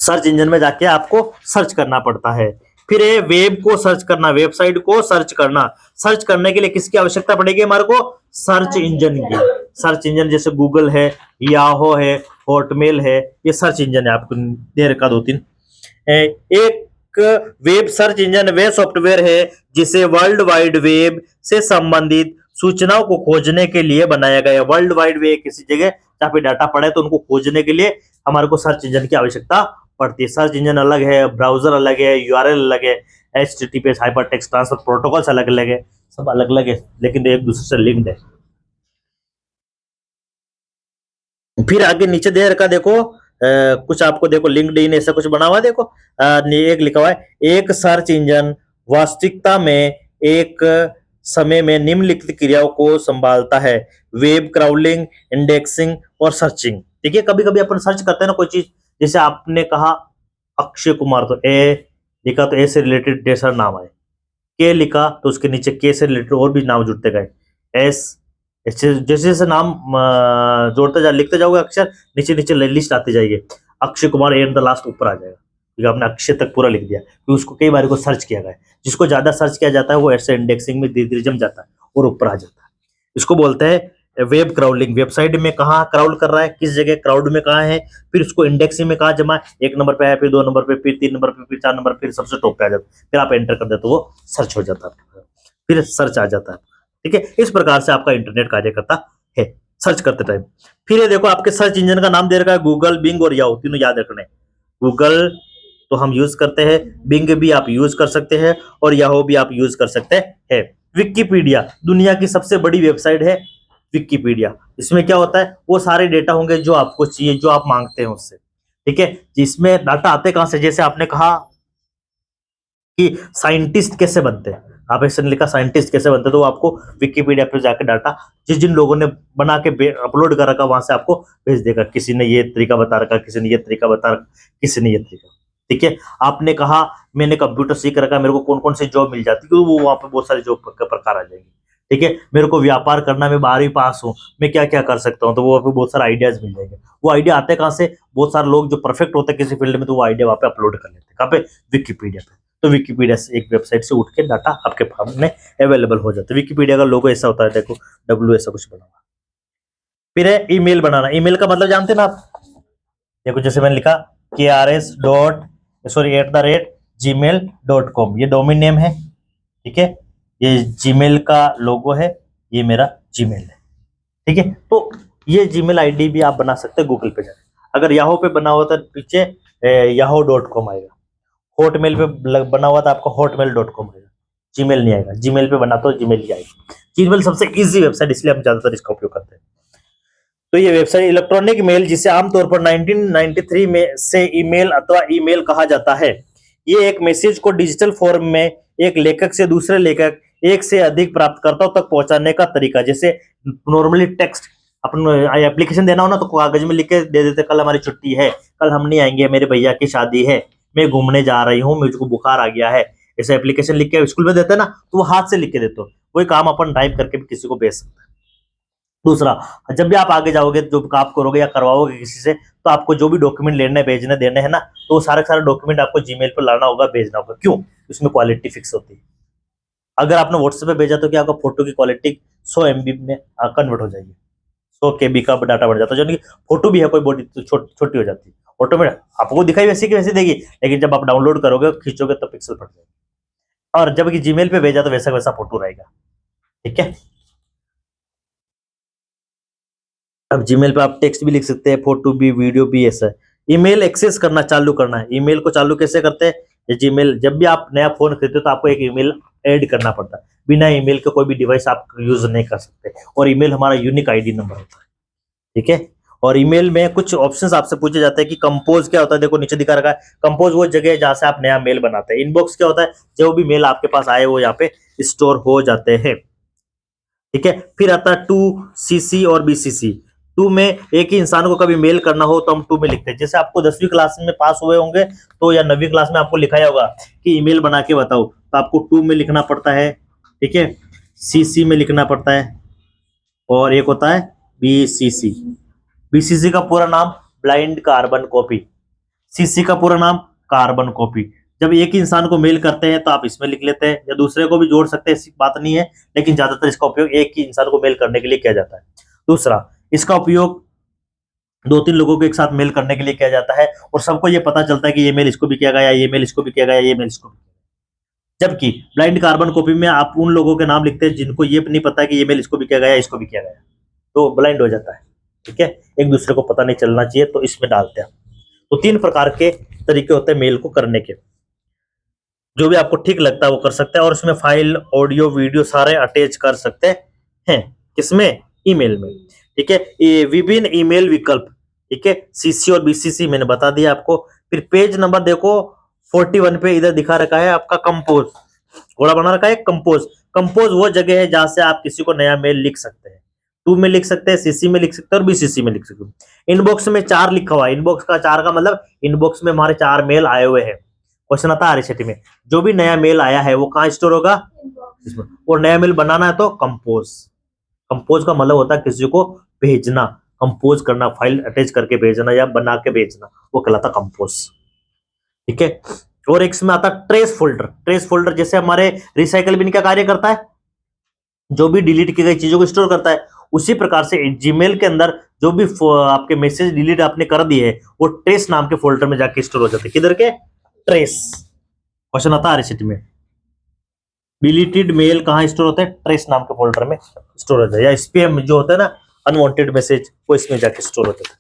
सर्च इंजन में जाके आपको सर्च करना पड़ता है। फिर ये वेब को सर्च करना, वेबसाइट को सर्च करना। सर्च करने के लिए किसकी आवश्यकता पड़ेगी हमारे को, सर्च इंजन की। सर्च इंजन जैसे गूगल है, याहो है, हॉटमेल है, ये सर्च इंजन है। आपको दे रखा दो तीन। एक वेब सर्च इंजन वे सॉफ्टवेयर है जिसे वर्ल्ड वाइड वेब से संबंधित सूचनाओं को खोजने के लिए बनाया गया है। वर्ल्ड वाइड वेब किसी जगह जहाँ पे डाटा पड़े तो उनको खोजने के लिए हमारे को सर्च इंजन की आवश्यकता पड़ती है। सर्च इंजन अलग है, ब्राउजर अलग है, यूआरएल अलग है, HTTPS hyper text transfer protocols अलग अलग है, सब अलग अलग है लेकिन एक दूसरे से लिंक्ड है। फिर आगे नीचे दे रखा देखो, कुछ आपको देखो लिंक्डइन ऐसा कुछ बना हुआ है, देखो एक लिखा हुआ है, एक सर्च इंजन वास्तविकता में एक समय में निम्नलिखित क्रियाओं को संभालता है, वेब क्राउलिंग, इंडेक्सिंग और सर्चिंग। देखिए कभी कभी अपन सर्च करते हैं ना कोई चीज, जैसे आपने कहा अक्षय कुमार, तो ए लिखा तो ए से रिलेटेड ढेर सारा नाम आए, के लिखा तो उसके नीचे के से रिलेटेड और भी नाम जुड़ते गए, एस, जैसे जैसे नाम जोड़ते जा लिखते जाओगे अक्षर, नीचे नीचे लिस्ट आती जाएगी। Akshay Kumar and the last ऊपर आ जाएगा क्योंकि आपने अक्षय तक पूरा लिख दिया, क्योंकि उसको कई बार को सर्च किया गया है। जिसको ज्यादा सर्च किया जाता है वो ऐसे इंडेक्सिंग में धीरे धीरे जम जाता है और ऊपर आ जाता है। इसको बोलते हैं वेब क्राउलिंग। वेबसाइट में कहाँ क्राउल कर रहा है, किस जगह क्राउड में कहाँ है, फिर उसको इंडेक्सिंग में कहाँ जमा है, 1 नंबर पे है, फिर 2 नंबर पे, फिर 3 नंबर पे, फिर 4 नंबर, फिर सबसे टॉप पे आ जाता है। फिर आप एंटर कर देते तो वो सर्च हो जाता है, फिर सर्च आ जाता है। ठीक है, इस प्रकार से आपका इंटरनेट कार्य करता है सर्च करते टाइम। फिर ये देखो आपके सर्च इंजन का नाम दे रखा है गूगल, बिंग और याहू, तीनों याद रखने। गूगल तो हम यूज करते हैं, बिंग भी आप यूज कर सकते हैं और याहू भी आप यूज कर सकते हैं। विकिपीडिया दुनिया की सबसे बड़ी वेबसाइट है विकिपीडिया। इसमें क्या होता है, वो सारे डेटा होंगे जो आपको चाहिए, जो आप मांगते हैं उससे। ठीक है, जिसमें डाटा आते कहां से, जैसे आपने कहा कि साइंटिस्ट कैसे बनते हैं, आप ऐसे लिखा साइंटिस्ट कैसे बनते हैं, तो आपको विकिपीडिया पे जाकर डाटा जिस जिन लोगों ने बना के अपलोड कर रखा वहां से आपको भेज देगा। किसी ने ये तरीका बता रखा, किसी ने ये तरीका बता रखा, किसी ने ये तरीका। ठीक है, आपने कहा मैंने कंप्यूटर सीख रखा, मेरे को कौन कौन सी जॉब मिल जाती है, वो वहां पे बहुत सारी जॉब के प्रकार आ जाएंगे। ठीक है, मेरे को व्यापार करना, मैं 12वीं पास हूँ, मैं क्या क्या कर सकता हूँ, तो वो पे बहुत सारे आइडियाज मिल जाएंगे। वो आइडिया आते कहाँ से, बहुत सारे लोग जो परफेक्ट होते हैं किसी फील्ड में, तो वो आइडिया वहां पे अपलोड कर लेते हैं। कहाँ पे, विकिपीडिया पे। तो विकिपीडिया से एक वेबसाइट से उठ के डाटा आपके सामने अवेलेबल हो जाता है। विकिपीडिया का लोगो ऐसा होता है, देखो डब्ल्यू ऐसा कुछ बना हुआ। फिर है ईमेल बनाना। ईमेल का मतलब जानते हैं ना आप, देखो जैसे मैंने लिखा KRS.gmail.com, ये डोमेन नेम है। ठीक है, ये जीमेल का लोगो है, ये मेरा जीमेल है। ठीक है, तो ये जीमेल आईडी भी आप बना सकते हैं गूगल पे जाकर। अगर याहू पे बना हुआ तो पीछे yahoo.com आएगा, हॉटमेल पे बना हुआ था आपका hotmail.com आएगा, जीमेल नहीं आएगा। जीमेल पे बना तो जीमेल ही आएगा। जीमेल सबसे इजी वेबसाइट, इसलिए हम ज्यादातर इसका उपयोग करते हैं। तो ये वेबसाइट इलेक्ट्रॉनिक मेल, जिसे आमतौर पर 1993 में से ईमेल अथवा ईमेल कहा जाता है, ये एक मैसेज को डिजिटल फॉर्म में एक लेखक से दूसरे लेखक, एक से अधिक प्राप्तकर्ताओं तक पहुंचाने का तरीका। जैसे नॉर्मली टेक्स्ट अपन एप्लीकेशन देना हो ना, तो कागज में लिख के दे देते, कल हमारी छुट्टी है, कल हम नहीं आएंगे, मेरे भैया की शादी है, मैं घूमने जा रही हूँ, मुझको बुखार आ गया है, ऐसे एप्लीकेशन लिख के स्कूल में देते ना, तो वो हाथ से लिख के देते हो। वही काम अपन टाइप करके भी किसी को भेज सकते हैं। दूसरा, जब भी आप आगे जाओगे, जो आप करोगे या करवाओगे किसी से, तो आपको जो भी डॉक्यूमेंट लेने भेजने देने हैं ना, तो वो सारे सारे डॉक्यूमेंट आपको जीमेल पर लाना होगा, भेजना होगा। क्यों, उसमें क्वालिटी फिक्स होती है। अगर आपने व्हाट्सएप पे भेजा तो क्या आपका फोटो की क्वालिटी 100 MB में कन्वर्ट हो जाएगी, 100 KB का डाटा बढ़ जाता है, यानी फोटो भी है कोई बॉडी तो छोटी हो जाती है ऑटोमेटिक, आपको दिखाई वैसी की वैसी देगी, लेकिन जब आप डाउनलोड करोगे खींचोगे तो पिक्सल फट जाएगी। और जब जीमेल पे भेजा तो वैसा वैसा फोटो रहेगा। ठीक है, अब जीमेल पे आप टेक्स्ट भी लिख सकते हैं, फोटो भी, वीडियो भी, ऐसा है। ईमेल एक्सेस करना, चालू करना है। ईमेल को चालू कैसे करते हैं, ये जीमेल, जब भी आप नया फोन खरीदते हो तो आपको एक ईमेल ऐड करना पड़ता है। बिना ईमेल के कोई भी डिवाइस आप यूज नहीं कर सकते, और ईमेल हमारा यूनिक आईडी नंबर होता है, ठीक है। और ईमेल में कुछ ऑप्शंस आपसे पूछे जाते हैं कि कंपोज क्या होता है। देखो नीचे दिखा रखा है, कंपोज वो जगह है जहां से आप नया मेल बनाते हैं। इनबॉक्स क्या होता है, जो भी मेल आपके पास आए वो यहाँ पे स्टोर हो जाते हैं, ठीक है। फिर आता है टू, सीसी और बीसीसी। टू में एक ही इंसान को कभी मेल करना हो तो हम टू में लिखते हैं। जैसे आपको 10वीं क्लास में पास हुए होंगे तो, या 9वीं क्लास में आपको लिखाया होगा कि ईमेल बना के बताओ, तो आपको टू में लिखना पड़ता है, ठीक है। सीसी में लिखना पड़ता है, और एक होता है बीसीसी। बीसीसी का पूरा नाम ब्लाइंड कार्बन कॉपी, सीसी का पूरा नाम कार्बन कॉपी। जब एक ही इंसान को मेल करते हैं तो आप इसमें लिख लेते हैं, या दूसरे को भी जोड़ सकते हैं, ऐसी बात नहीं है, लेकिन ज्यादातर इसका उपयोग एक ही इंसान को मेल करने के लिए किया जाता है। दूसरा, इसका उपयोग 2-3 लोगों को एक साथ मेल करने के लिए किया जाता है, और सबको ये पता चलता है कि ये मेल इसको भी किया गया, ये मेल इसको भी किया गया, ये मेल इसको भी। जबकि ब्लाइंड कार्बन कॉपी में आप उन लोगों के नाम लिखते हैं जिनको ये नहीं पता कि ये मेल इसको भी किया गया, इसको भी किया गया, तो ब्लाइंड हो जाता है, ठीक है। एक दूसरे को पता नहीं चलना चाहिए, तो इसमें डालते हैं। तो 3 प्रकार के तरीके होते हैं मेल को करने के, जो भी आपको ठीक लगता है वो कर सकते हैं, और उसमें फाइल, ऑडियो, वीडियो सारे अटैच कर सकते हैं। किसमें? ईमेल में, ठीक है। ये विभिन्न ईमेल विकल्प, ठीक है, सीसी और बीसीसी मैंने बता दिया आपको। फिर पेज नंबर देखो 41 पे इधर दिखा रखा है आपका कंपोज, घोड़ा बना रखा है कंपोज। कंपोज वो जगह है जहां से आप किसी को नया मेल लिख सकते हैं। टू में लिख सकते हैं, सीसी में लिख सकते हैं, और बीसीसी में लिख सकते हैं। इनबॉक्स में 4 लिखा हुआ है, इनबॉक्स का 4 का मतलब इनबॉक्स में हमारे 4 मेल आए हुए हैं। क्वेश्चन आता है आरएसटी में, जो भी नया मेल आया है वो कहाँ स्टोर होगा? इसमें। और नया मेल बनाना है तो कंपोज। कंपोज का मतलब होता है किसी को भेजना, कंपोज करना, फाइल अटैच करके भेजना या बना के भेजना, वो कहलाता कंपोज, ठीक है। और एक इसमें आता है ट्रेस फोल्डर। ट्रेस फोल्डर जैसे हमारे रिसाइकल बिन का कार्य करता है, जो भी डिलीट की गई चीजों को स्टोर करता है, उसी प्रकार से जीमेल के अंदर जो भी आपके मैसेज डिलीट आपने कर दिए है वो ट्रेस नाम के फोल्डर में जाके स्टोर हो जाते हैं। किधर के? ट्रेस। क्वेश्चन आता है आरएसटी में, डिलीटेड मेल कहाँ स्टोर होता है? ट्रेस नाम के फोल्डर में स्टोर होता है, या स्पैम जो होता है ना, अनवांटेड मैसेज, वो इसमें जाके स्टोर होता है।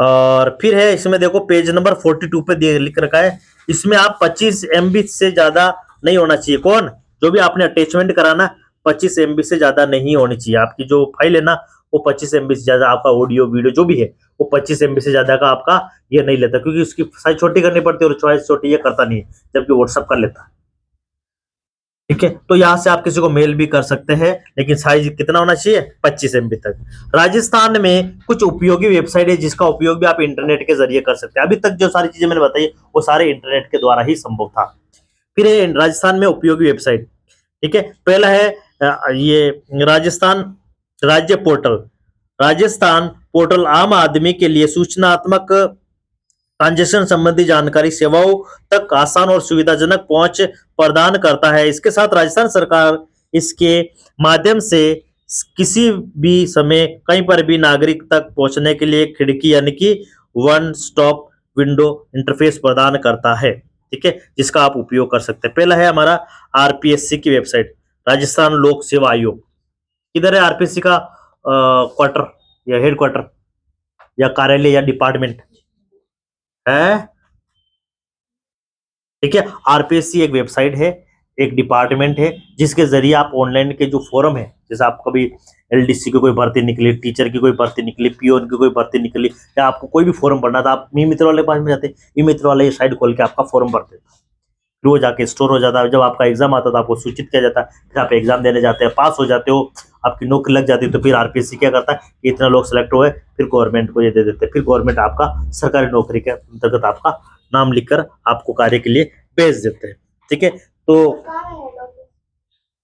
और फिर है इसमें देखो पेज नंबर 42 पे लिख रखा है, इसमें आप 25 MB से ज्यादा नहीं होना चाहिए। कौन? जो भी आपने अटैचमेंट कराना, 25 MB से ज्यादा नहीं होनी चाहिए। आपकी जो फाइल है ना वो 25 MB से ज्यादा, आपका ऑडियो वीडियो जो भी है वो 25 MB से ज्यादा का आपका ये नहीं लेता, क्योंकि उसकी साइज छोटी करनी पड़ती है और चॉइस छोटी ये करता नहीं है, जबकि व्हाट्सएप कर लेता है, ठीक है। तो यहां से आप किसी को मेल भी कर सकते हैं, लेकिन साइज कितना होना चाहिए? 25 MB तक। राजस्थान में कुछ उपयोगी वेबसाइट है जिसका उपयोग भी आप इंटरनेट के जरिए कर सकते हैं। अभी तक जो सारी चीजें मैंने बताई वो सारे इंटरनेट के द्वारा ही संभव था। फिर है राजस्थान में उपयोगी वेबसाइट, ठीक है। पहला है ये राजस्थान राज्य पोर्टल। राजस्थान पोर्टल आम आदमी के लिए सूचनात्मक ट्रांजेक्शन संबंधी जानकारी सेवाओं तक आसान और सुविधाजनक पहुंच प्रदान करता है। इसके साथ राजस्थान सरकार इसके माध्यम से किसी भी समय कहीं पर भी नागरिक तक पहुंचने के लिए खिड़की यानी कि वन स्टॉप विंडो इंटरफेस प्रदान करता है, ठीक है, जिसका आप उपयोग कर सकते हैं। पहला है हमारा आरपीएससी की वेबसाइट, राजस्थान लोक सेवा आयोग। किधर है आरपीएससी का क्वार्टर या हेड क्वार्टर या कार्यालय या डिपार्टमेंट है? ठीक है। आरपीएससी एक वेबसाइट है, एक डिपार्टमेंट है, जिसके जरिए आप ऑनलाइन के जो फोरम है, जैसे आप कभी एलडीसी की कोई भर्ती निकली, टीचर की कोई भर्ती निकली, पीओन की कोई भर्ती निकली, या आपको कोई भी फॉर्म भरना था, आप ई मित्र वाले के पास में जाते, ई मित्र वाले ये साइट खोल के आपका फॉर्म भरते, फिर वो जाके स्टोर हो जाता है। जब आपका एग्जाम आता था आपको सूचित किया जाता है, फिर आप एग्जाम देने जाते हैं, पास हो जाते हो, आपकी नौकरी लग जाती है, तो फिर आरपीएससी क्या करता है कि इतने लोग सेलेक्ट हुए, फिर गवर्नमेंट को ये दे देते हैं, फिर गवर्नमेंट आपका सरकारी नौकरी के अंतर्गत आपका नाम लिखकर आपको कार्य के लिए भेज देते हैं, ठीक है। तो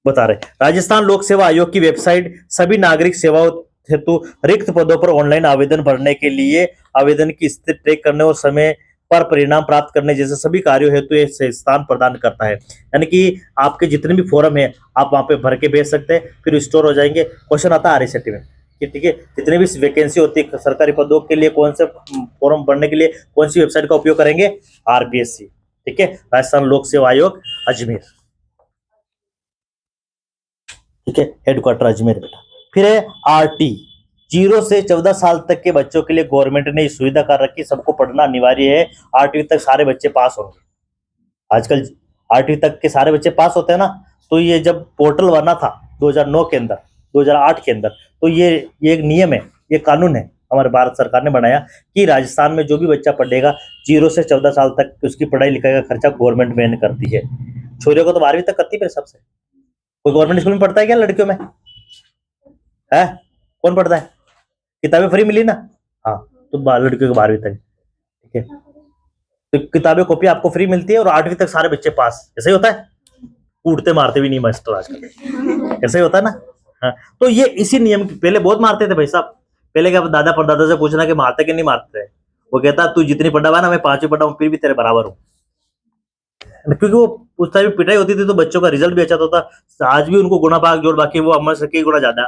बता रहे राजस्थान लोक सेवा आयोग की वेबसाइट सभी नागरिक सेवाओं हेतु रिक्त पदों पर ऑनलाइन आवेदन भरने के लिए, आवेदन की स्थिति ट्रैक करने और समय पर परिणाम प्राप्त करने जैसे सभी कार्यों हेतु ये स्थान प्रदान करता है। यानी कि आपके जितने भी फॉर्म है आप वहां पे भर के भेज सकते हैं, फिर स्टोर हो जाएंगे। क्वेश्चन आता है आरएसटी में कि ठीक है, जितने भी वैकेंसी होती है सरकारी पदों के लिए कौन से फॉर्म भरने के लिए कौन सी वेबसाइट का उपयोग करेंगे? आरपीएससी, ठीक है, राजस्थान लोक सेवा आयोग अजमेर, ठीक है, हेडक्वार्टर अजमेर बेटा। फिर है आरटी, 0 से 14 साल तक के बच्चों के लिए गवर्नमेंट ने ये सुविधा कर रखी, सबको पढ़ना अनिवार्य है। 8वीं तक सारे बच्चे पास होंगे। आजकल 8वीं तक के सारे बच्चे पास होते हैं ना। तो ये जब पोर्टल बना था 2009 के अंदर, 2008 के अंदर, तो ये एक नियम है, ये कानून है हमारे भारत सरकार ने बनाया कि राजस्थान में जो भी बच्चा पढ़ेगा 0 से 14 साल तक उसकी पढ़ाई लिखाई का खर्चा गवर्नमेंट वहन करती है। छोरियों को तो 12वीं तक करती है मेरे हिसाब से। कोई गवर्नमेंट स्कूल में पढ़ता है क्या लड़कियों में? है? कौन पढ़ता है? किताबें फ्री मिली ना? हाँ, तो लड़कियों को 12वीं तक, ठीक है। तो किताबें कॉपी आपको फ्री मिलती है और 8वीं तक सारे बच्चे पास। ऐसा ही होता है? कूटते मारते भी नहीं मास्टर आजकल, ऐसा ही होता है ना। हाँ, तो ये इसी नियम की, पहले बहुत मारते थे भाई साहब। पहले क्या दादा परदादा से पूछना कि मारते कि नहीं मारते। वो कहता तू जितनी पढ़ा हुआ ना, मैं 5वीं पढ़ा हूँ फिर भी तेरे बराबर हूँ। क्योंकि वो उस टाइम पिटाई होती थी तो बच्चों का रिजल्ट भी अच्छा होता था। आज भी उनको गुणा भाग जोड़ बाकी वो अमर से कई गुना ज्यादा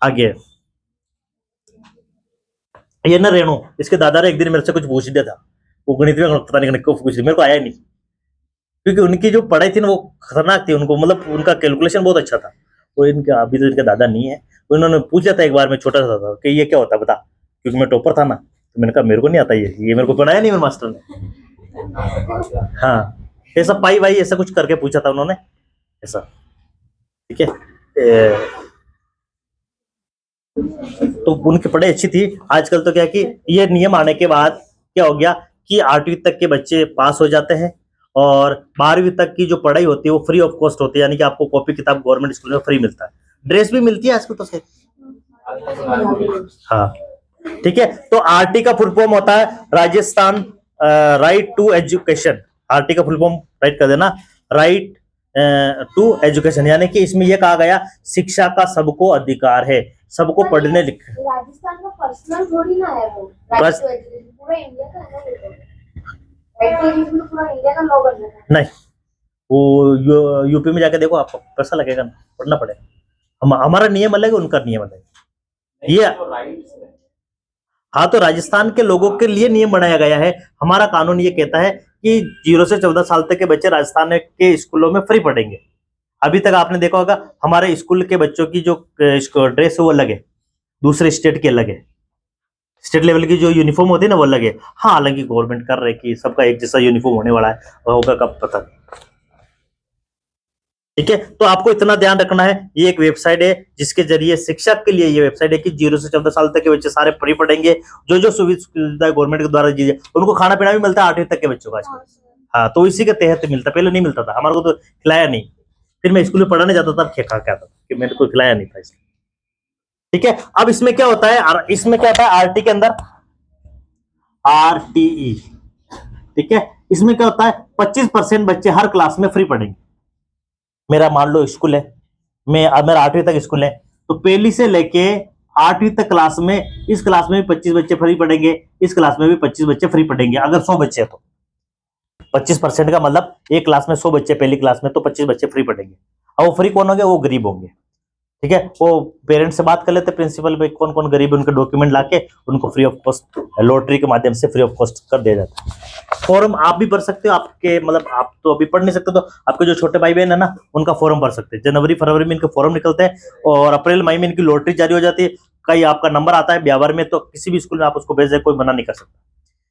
आगे है। ये ना रेणु, इसके दादा ने एक दिन मेरे से कुछ पूछ दिया था, वो गणित में पता नहीं कुछ पूछ दिया, मेरे को आया नहीं, क्योंकि उनकी जो पढ़ाई थी ना वो खतरनाक थी। उनको मतलब उनका कैलकुलेशन बहुत अच्छा था। वो इनका अभी तो इनके दादा नहीं है। उन्होंने पूछा था एक बार, मैं छोटा सा था, कि ये क्या होता है बता, क्योंकि मैं टॉपर था ना। तो मैंने कहा मेरे को नहीं आता ये मेरे को बनाया नहीं मेरे मास्टर ने। हाँ, ऐसा पाई भाई ऐसा कुछ करके पूछा था उन्होंने, ऐसा, ठीक है। तो उनकी पढ़ाई अच्छी थी। आजकल तो क्या है कि ये नियम आने के बाद क्या हो गया कि 8वीं तक के बच्चे पास हो जाते हैं और 12वीं तक की जो पढ़ाई होती है वो फ्री ऑफ कॉस्ट होती है, यानी कि आपको कॉपी किताब गवर्नमेंट स्कूल में फ्री मिलता है। ड्रेस भी मिलती है आजकल तो सही। हाँ, ठीक है। तो आरटी का फुल फॉर्म होता है Rajasthan right to education. RT का फुल फॉर्म राइट कर देना, राइट टू एजुकेशन, यानी कि इसमें यह कहा गया शिक्षा का सबको अधिकार है, सबको पढ़ने लिखने। राजस्थान का पर्सनल थोड़ी ना है वो, राइट टू एजुकेशन पूरा इंडिया का है ना। राइट टू एजुकेशन पूरा इंडिया का लॉ बन रहा है। नहीं, वो यूपी में जाके देखो, आपको पैसा लगेगा ना, पढ़ना पड़ेगा। हमारा नियम अलग है, उनका नियम अलग है। ये हाँ, तो राजस्थान के लोगों के लिए नियम बनाया गया है। हमारा कानून ये कहता है कि 0 से 14 साल तक के बच्चे राजस्थान के स्कूलों में फ्री पढ़ेंगे। अभी तक आपने देखा होगा हमारे स्कूल के बच्चों की जो ड्रेस है वो अलग है, दूसरे स्टेट की अलग है। स्टेट लेवल की जो यूनिफॉर्म होती है ना वो अलग है। हाँ, हालांकि गवर्नमेंट कर रहे कि सबका एक जैसा यूनिफॉर्म होने वाला है, होगा कब पता नहीं, ठीक है। तो आपको इतना ध्यान रखना है, ये एक वेबसाइट है जिसके जरिए शिक्षक के लिए ये वेबसाइट है कि 0 से 14 साल तक के बच्चे सारे फ्री पढ़ेंगे। जो जो सुविधा गवर्नमेंट के द्वारा दी, उनको खाना पीना भी मिलता है 8वीं तक के बच्चों का आजकल। हाँ, तो इसी के तहत मिलता, पहले नहीं मिलता था, हमारे को तो खिलाया नहीं। फिर मैं स्कूल में पढ़ाने जाता था, खा के आता था कि मेरे को खिलाया नहीं था इसलिए, ठीक है। अब इसमें क्या होता है, इसमें क्या होता है आरटी के अंदर, आरटीई, ठीक है। इसमें क्या होता है 25% बच्चे हर क्लास में फ्री पढ़ेंगे। मेरा मान लो स्कूल है, मेरा 8वीं तक स्कूल है, तो पहली से लेके 8वीं तक क्लास में, इस क्लास में भी 25 बच्चे फ्री पढ़ेंगे, इस क्लास में भी 25 बच्चे फ्री पढ़ेंगे। अगर 100 बच्चे हैं तो 25% का मतलब एक क्लास में 100 बच्चे पहली क्लास में, तो 25 बच्चे फ्री पढ़ेंगे। और वो फ्री कौन होंगे? वो गरीब होंगे, ठीक है। वो पेरेंट्स से बात कर लेते प्रिंसिपल पे, कौन कौन गरीब है उनके डॉक्यूमेंट लाके उनको फ्री ऑफ कॉस्ट लॉटरी के माध्यम से फ्री ऑफ कॉस्ट कर दिया जाता है। फॉर्म आप भी भर सकते हो, आपके मतलब आप तो अभी पढ़ नहीं सकते, तो आपके जो छोटे भाई बहन है ना उनका फॉर्म भर सकते हैं। जनवरी फरवरी में इनके फॉर्म निकलते हैं और अप्रैल मई में इनकी लॉटरी जारी हो जाती है। कहीं आपका नंबर आता है ब्यावर में, तो किसी भी स्कूल में आप उसको भेज दे, कोई मना नहीं कर सकता।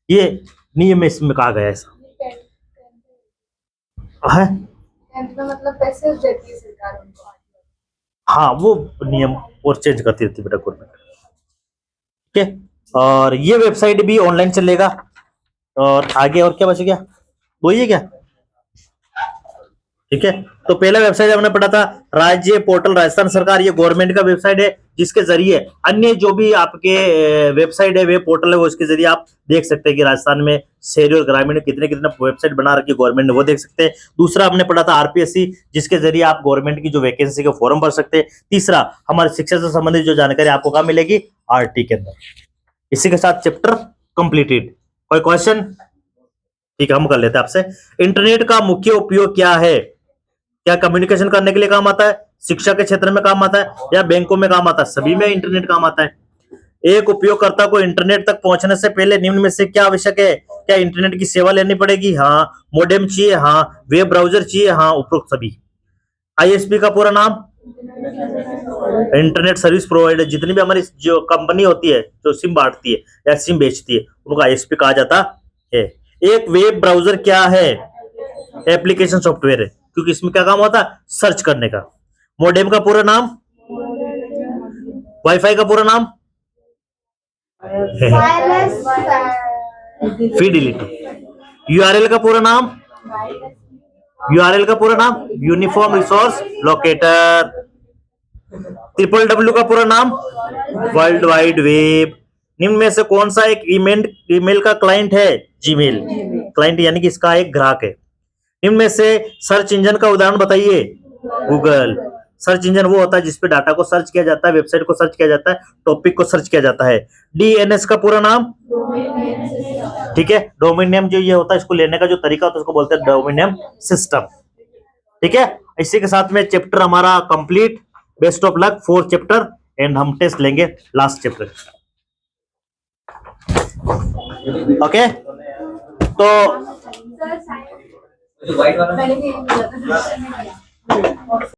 ये नियम में इसमें कहा गया है ऐसा है। मतलब पैसे देती है सरकार उनको। हाँ, वो नियम और चेंज करती रहती है बेटा गवर्नमेंट, ठीक है। और ये वेबसाइट भी ऑनलाइन चलेगा। और आगे और क्या बच गया, वही है क्या, ठीक है। तो पहला वेबसाइट हमने पढ़ा था राज्य पोर्टल राजस्थान सरकार, ये गवर्नमेंट का वेबसाइट है जिसके जरिए अन्य जो भी आपके वेबसाइट है, वे पोर्टल है, वो इसके जरिए आप देख सकते हैं कि राजस्थान में शहरी और ग्रामीण कितने कितने वेबसाइट बना रखी है गवर्नमेंट ने, वो देख सकते हैं। दूसरा हमने पढ़ा था आरपीएससी, जिसके जरिए आप गवर्नमेंट की जो वैकेंसी के फॉर्म भर सकते हैं। तीसरा हमारे शिक्षा से संबंधित जो जानकारी आपको कहाँ मिलेगी, आरटी के अंदर। इसी के साथ चैप्टर कंप्लीटेड। कोई क्वेश्चन? ठीक है, हम कर लेते हैं आपसे। इंटरनेट का मुख्य उपयोग क्या है? क्या कम्युनिकेशन करने के लिए काम आता है, शिक्षा के क्षेत्र में काम आता है, या बैंकों में काम आता है? सभी में इंटरनेट काम आता है। एक उपयोगकर्ता को इंटरनेट तक पहुंचने से पहले निम्न में से क्या आवश्यक है? क्या इंटरनेट की सेवा लेनी पड़ेगी? हाँ। मोडेम चाहिए? हाँ। वेब ब्राउजर चाहिए? हाँ। उपरोक्त सभी। आईएसपी का पूरा नाम इंटरनेट सर्विस प्रोवाइडर, जितनी भी हमारी जो कंपनी होती है जो सिम बांटती है या सिम बेचती है उनको आईएसपी कहा जाता है। एक वेब ब्राउजर क्या है? एप्लीकेशन सॉफ्टवेयर है, क्योंकि इसमें क्या काम होता है? सर्च करने का। मोडेम का पूरा नाम? वाईफाई का पूरा नाम? Wireless fidelity. यूआरएल का पूरा नाम? यूआरएल का पूरा नाम? Uniform resource locator. Triple W का पूरा नाम? World wide web. निम्न में से कौन सा एक ईमेल का क्लाइंट है? जीमेल। क्लाइंट यानी कि इसका एक ग्राहक है। निम्न में से सर्च इंजन का उदाहरण बताइए। गूगल। सर्च इंजन वो होता है जिसपे डाटा को सर्च किया जाता है, वेबसाइट को सर्च किया जाता है, टॉपिक को सर्च किया जाता है। डीएनएस का पूरा नाम? ठीक है, डोमेन नेम जो ये होता है इसको लेने का जो तरीका होता है उसको बोलते हैं डोमेन नेम सिस्टम। ठीक है, इसी के साथ में चैप्टर हमारा complete. Best of luck for chapter and हम टेस्ट लेंगे लास्ट चैप्टर। ओके, तो सर साइड